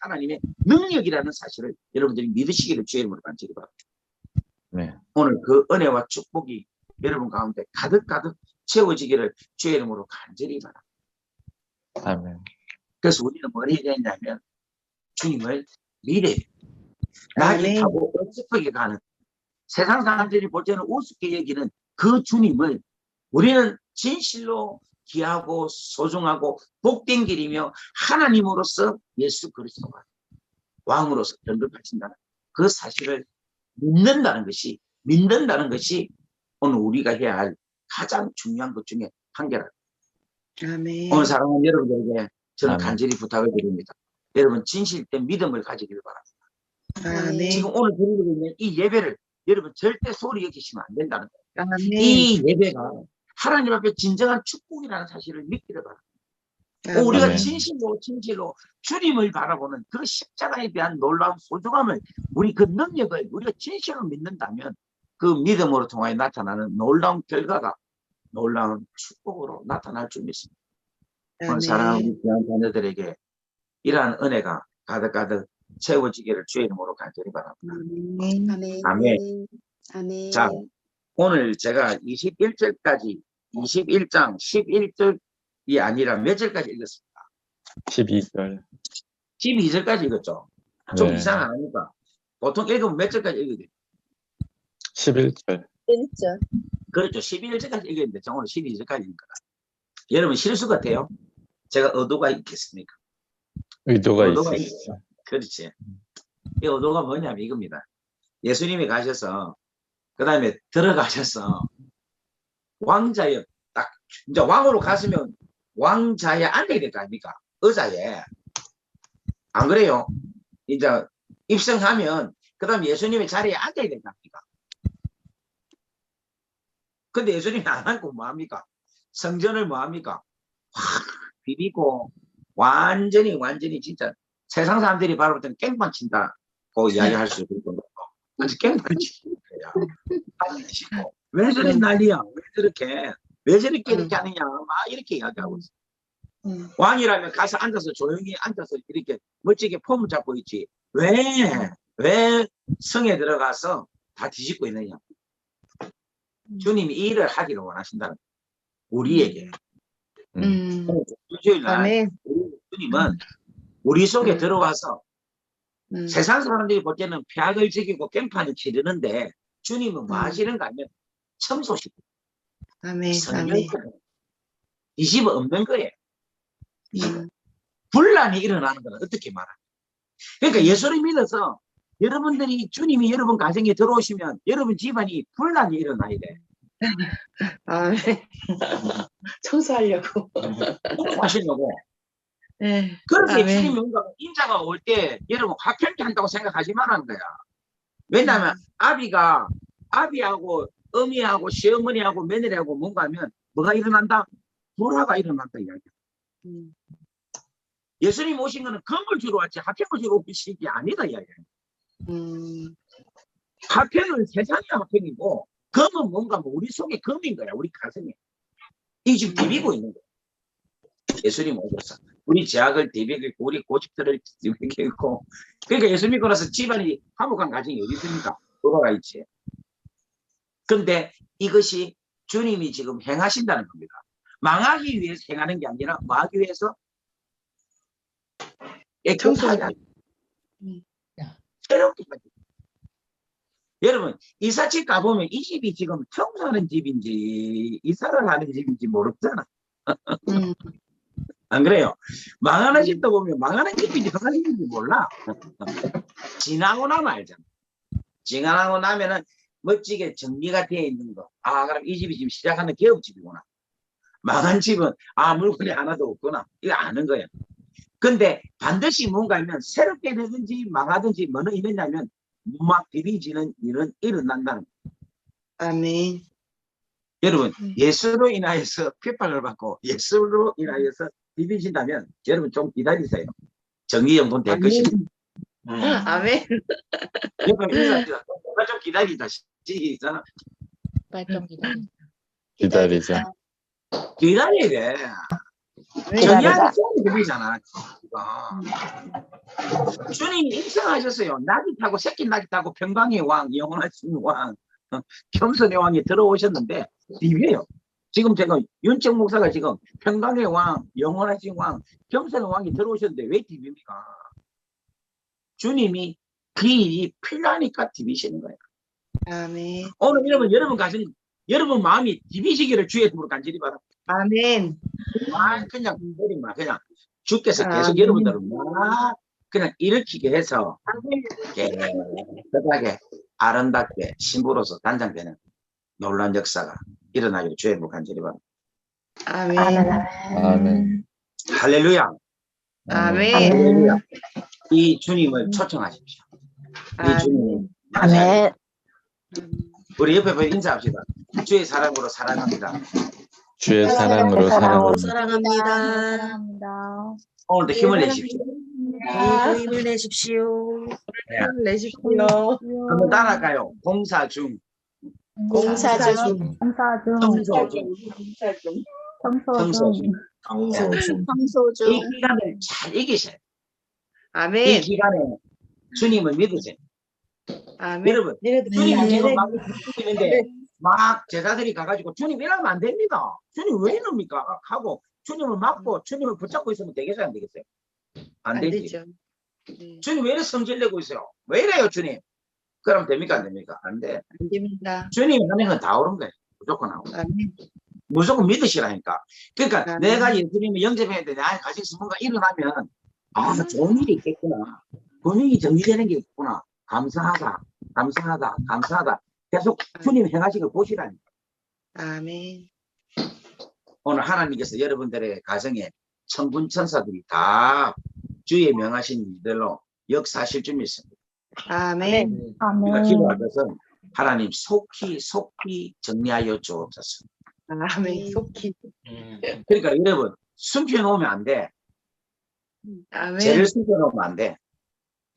하나님의 능력이라는 사실을 여러분들이 믿으시기를 주의 이름으로 간절히 바랍니다. 네. 오늘 그 은혜와 축복이 여러분 가운데 가득가득 채워지기를 주의 이름으로 간절히 바랍니다. 아멘. 그래서 우리는 뭘 해야 되냐면 주님을 믿어야 됩니다. 나귀 타고 어설프게 가는 세상 사람들이 볼 때는 우습게 여기는 그 주님을 우리는 진실로 귀하고 소중하고 복된 길이며 하나님으로서 예수 그리스도가 왕으로서 연극하신다는 그 사실을 믿는다는 것이 오늘 우리가 해야 할 가장 중요한 것 중에 한 개라. 아멘. 오늘 사랑하는 여러분들에게 저는 아멘. 간절히 부탁을 드립니다. 여러분 진실된 믿음을 가지길 바랍니다. 아멘. 지금 오늘 드리고 있는 이 예배를 여러분 절대 소리 여기시면 안 된다는 거예요. 아멘. 이 예배가 하나님 앞에 진정한 축복이라는 사실을 믿기를 바랍니다. 우리가 아멘. 진실로 주님을 바라보는 그 십자가에 대한 놀라운 소중함을 우리 그 능력을 우리가 진실로 믿는다면 그 믿음으로 통하여 나타나는 놀라운 결과가 놀라운 축복으로 나타날 줄 믿습니다. 오늘 사랑하는 우리 귀한 자녀들에게 이러한 은혜가 가득가득 채워지기를 주의 이름으로 간절히 바랍니다. 아멘. 아멘. 아멘. 자, 오늘 제가 21절까지 21장 11절 아니라 몇 절까지 읽었습니까? 12절. 12절까지 읽었죠. 좀 네. 이상 안 하니까. 보통 읽으면 몇 절까지 읽어야 돼요? 11절. 1절. 그렇죠. 11절까지 읽었는데 정오는 12절까지 읽거나. 여러분 실수 같아요? 제가 의도가 있겠습니까? 의도가 의도가 있으시죠. 그렇지. 이 의도가 뭐냐면 이겁니다. 예수님이 가셔서 그 다음에 들어가셔서 왕자에 딱 이제 왕으로 갔으면 왕자에 앉아야 될 거 아닙니까? 의자에. 안 그래요? 이제 입성하면 그 다음 예수님의 자리에 앉아야 될 거 아닙니까? 근데 예수님이 안 앉고 뭐합니까? 성전을 뭐합니까? 확 비비고 완전히 진짜 세상 사람들이 바로 볼 때는 깽판 친다고 이야기할 수 있는 거고 아주 깽판 치는 거야. 앉으시고 왜 저리 난리야? 왜 저렇게 이렇게 하느냐? 막 이렇게 이야기하고 있어. 왕이라면 가서 앉아서 조용히 앉아서 이렇게 멋지게 폼을 잡고 있지. 왜 성에 들어가서 다 뒤집고 있느냐? 주님이 이 일을 하기를 원하신다는 거예요. 우리에게. 주일날 아멘. 주님은 우리 속에 들어와서 세상 사람들이 볼 때는 폐악을 즐기고 깽판을 치르는데 주님은 뭐 하시는가 하면 청소시고 아멘. 성령 아멘. 뒤집어 엎는 거예요. 분란이 일어나는 건 어떻게 말합니까? 그러니까 예수를 믿어서 여러분들이 주님이 여러분 가정에 들어오시면 여러분 집안이 분란이 일어나야 돼. 아멘. 청소하려고. 하시려고. 네. 그렇게 아멘. 주님이 뭔가 인자가 올 때 여러분 화평케 한다고 생각하지 말라는 거야. 왜냐하면 아비하고 어미하고 시어머니하고 며느리하고 뭔가 하면 뭐가 일어난다? 불화가 일어난다 이야기야. 예수님 오신 거는 금을 주러 왔지 화평을 주러 오신 게 아니다 이야기야. 화평은 세상의 화평이고 금은 뭔가 뭐 우리 속에 금인 거야. 우리 가슴에. 이 지금 디비고 있는 거야. 예수님 오셔서 우리 죄악을 디비고 우리 고집들을 디비고 그러니까 예수 믿고 나서 집안이 화목한 가정이 어디 있습니까? 돌아가 있지. 근데 이것이 주님이 지금 행하신다는 겁니다. 망하기 위해서 행하는 게 아니라 뭐하기 위해서? 깨끗하게 새롭게 하기. 여러분 이삿집 가보면 이 집이 지금 청소하는 집인지 이사를 하는 집인지 모르잖아. 안 그래요? 망하는 집도 보면 망하는 집인지 하는 집인지 몰라. 지나고 나면 알잖아. 지나고 나면은 멋지게 정리가 되어 있는 거. 아 그럼 이 집이 지금 시작하는 개업집이구나. 망한 집은 아 물건이 하나도 없구나. 이거 아는 거야. 근데 반드시 뭔가 하면 새롭게 되든지 망하든지 뭐는 있느냐면 막 비비지는 일은 일어난다는 거예요. 아멘. 여러분 예수로 인하여서 핍박을 받고 예수로 인하여서 비비진다면 여러분 좀 기다리세요. 정리정돈 될 것입니다. 아멘. 여러분 인사합니다. 좀 기다리다. 시작. 좀 기다리자. 기다려야 돼. 정리하는 소리 들리잖아. 주님 입성하셨어요. 낙이 타고 새끼 낙이 타고 평강의 왕, 영원하신 왕, 겸손의 왕이 들어오셨는데 비벼요. 지금 제가 윤청 목사가 지금 평강의 왕, 영원하신 왕, 겸손의 왕이 들어오셨는데 왜 비빕니까? 주님이 그 일이 필요하니까 비비시는 거예요. 아멘. 오늘 여러분 가정, 여러분 마음이 비비시기를 주의 이름으로 간절히 바랍니다. 아멘. 그냥 그냥 주께서 계속 아멘. 여러분들을 막 그냥 일으키게 해서 깨끗하게 아름답게 신부로서 단장되는 놀라운 역사가 일어나기를 주의 이름으로 간절히 바랍니다. 아멘. 아멘. 할렐루야. 아멘. 할렐루야. 이 주님을 초청하십시오. 이 주님을 맞이하십시오. 우리 옆에 보여 인사합시다. 주의 사랑으로 사랑합니다. 주의 사랑으로 사랑합니다. 사랑합니다. 오늘도 힘을 내십시오. 힘을 내십시오. 네. 힘을 내십시오. 한번 따라할까요? 공사 중, 공사 중. 청소 중, 청소 중. 청소 중. 이 기간을 잘 이기세요. 이 아멘. 기간에 주님을 믿으세요. 아멘. 여러분, 주님은 지금 막 있는데 막 제자들이 가가지고 주님 이러면 안 됩니다. 주님 왜 이럽니까? 하고 주님을 막고 주님을 붙잡고 있으면 되겠어요, 안 되겠어요? 안 안 되지. 되죠. 네. 주님 왜 이래 성질 내고 있어요? 왜 이래요, 주님? 그럼 됩니까, 안 됩니까? 안 돼. 안 됩니다. 주님이 하는 건 다 옳은 거예요. 무조건 하고. 아멘. 무조건 믿으시라니까. 그러니까 아멘. 내가 예수님을 영접했는데 나의 가정에서 뭔가 일어나면 아, 좋은 일이 있겠구나. 분위기 정리되는 게 있구나. 감사하다. 감사하다. 감사하다. 계속 주님 행하신 걸 보시라니까. 아멘. 오늘 하나님께서 여러분들의 가정에 천군 천사들이 다 주의 명하신 일들로 역사하실 줄 믿습니다. 아멘. 우리가 기도할 것은 하나님 속히 정리하여 주옵소서. 아멘. 속히. 그러니까 여러분 숨겨놓으면 안 돼. 아멘. 죄를 숨겨놓으면 안 돼.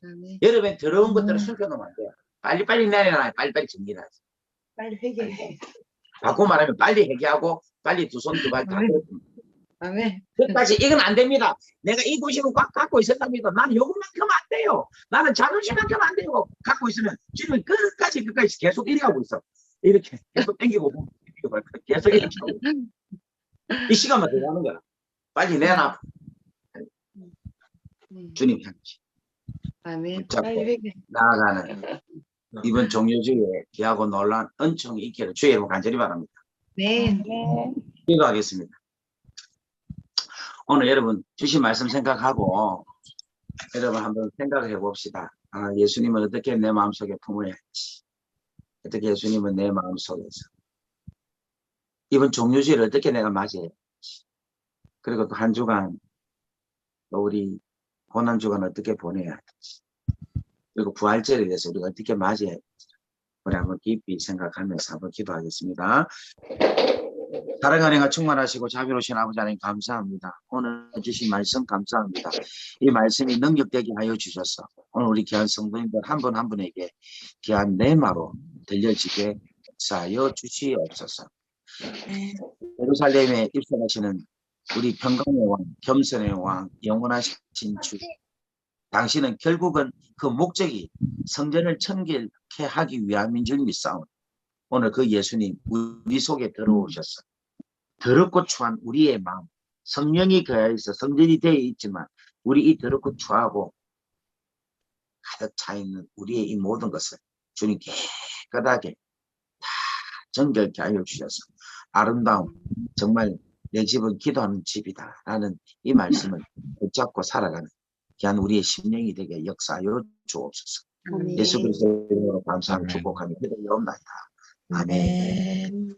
아멘. 여러분 더러운 것들을 숨겨놓으면 안 돼. 빨리빨리 내려놔. 빨리빨리 정리하지. 빨리 회개해. 바꿔 말하면 빨리 회개하고 빨리 두 손 두 발 다 아멘. 뻗고. 아멘. 끝까지 이건 안 됩니다. 내가 이 고집을 꽉 갖고 있었답니다. 나는 요것만큼 안 돼요. 나는 자존심만큼 안 돼요. 갖고 있으면 주님이 끝까지 계속 이래 하고 있어. 이렇게 계속 당기고 계속 이렇게 하고. 이 시간만 더 가는 거야. 빨리 내놔. 주님 향기 아멘. 붙잡고 빨리 회개. 나아가는 이번 종료주의에 귀하고 놀란 은총이 있기를 주의 이름 간절히 바랍니다. 네. 기도하겠습니다. 오늘 여러분 주신 말씀 생각하고 여러분 한번 생각을 해봅시다. 아, 예수님은 어떻게 내 마음속에 품어야 할지, 어떻게 예수님은 내 마음속에서 이번 종료주의를 어떻게 내가 맞이해야 할지, 그리고 또 한 주간 또 우리 고난주간 어떻게 보내야 할지, 그리고 부활절에 대해서 우리가 어떻게 맞이해야 할지 우리 한번 깊이 생각하면서 한번 기도하겠습니다. 사랑하는 은혜가 충만하시고 자비로우신 아버지 하나님 감사합니다. 오늘 주신 말씀 감사합니다. 이 말씀이 능력되게 하여 주셔서 오늘 우리 귀한 성도님들 한 분 한 분에게 귀한 내마로 들려지게 역사하여 주시옵소서. 예루살렘에 입성하시는 우리 평강의 왕, 겸손의 왕, 영원하신 주, 당신은 결국은 그 목적이 성전을 청결케 하기 위함인 줄 믿사오니 오늘 그 예수님 우리 속에 들어오셔서 더럽고 추한 우리의 마음, 성령이 거하여 있어 성전이 되어 있지만 우리 이 더럽고 추하고 가득 차 있는 우리의 이 모든 것을 주님 깨끗하게 다 정결케 하여 주셔서 아름다운, 정말 내 집은 기도하는 집이다 라는 이 말씀을 붙잡고 살아가는 귀한 우리의 심령이 되게 역사하여 주옵소서. 아멘. 예수 그리스도의 이름으로 감사하며 축복하며 기도하옵나이다. 아멘. 아멘.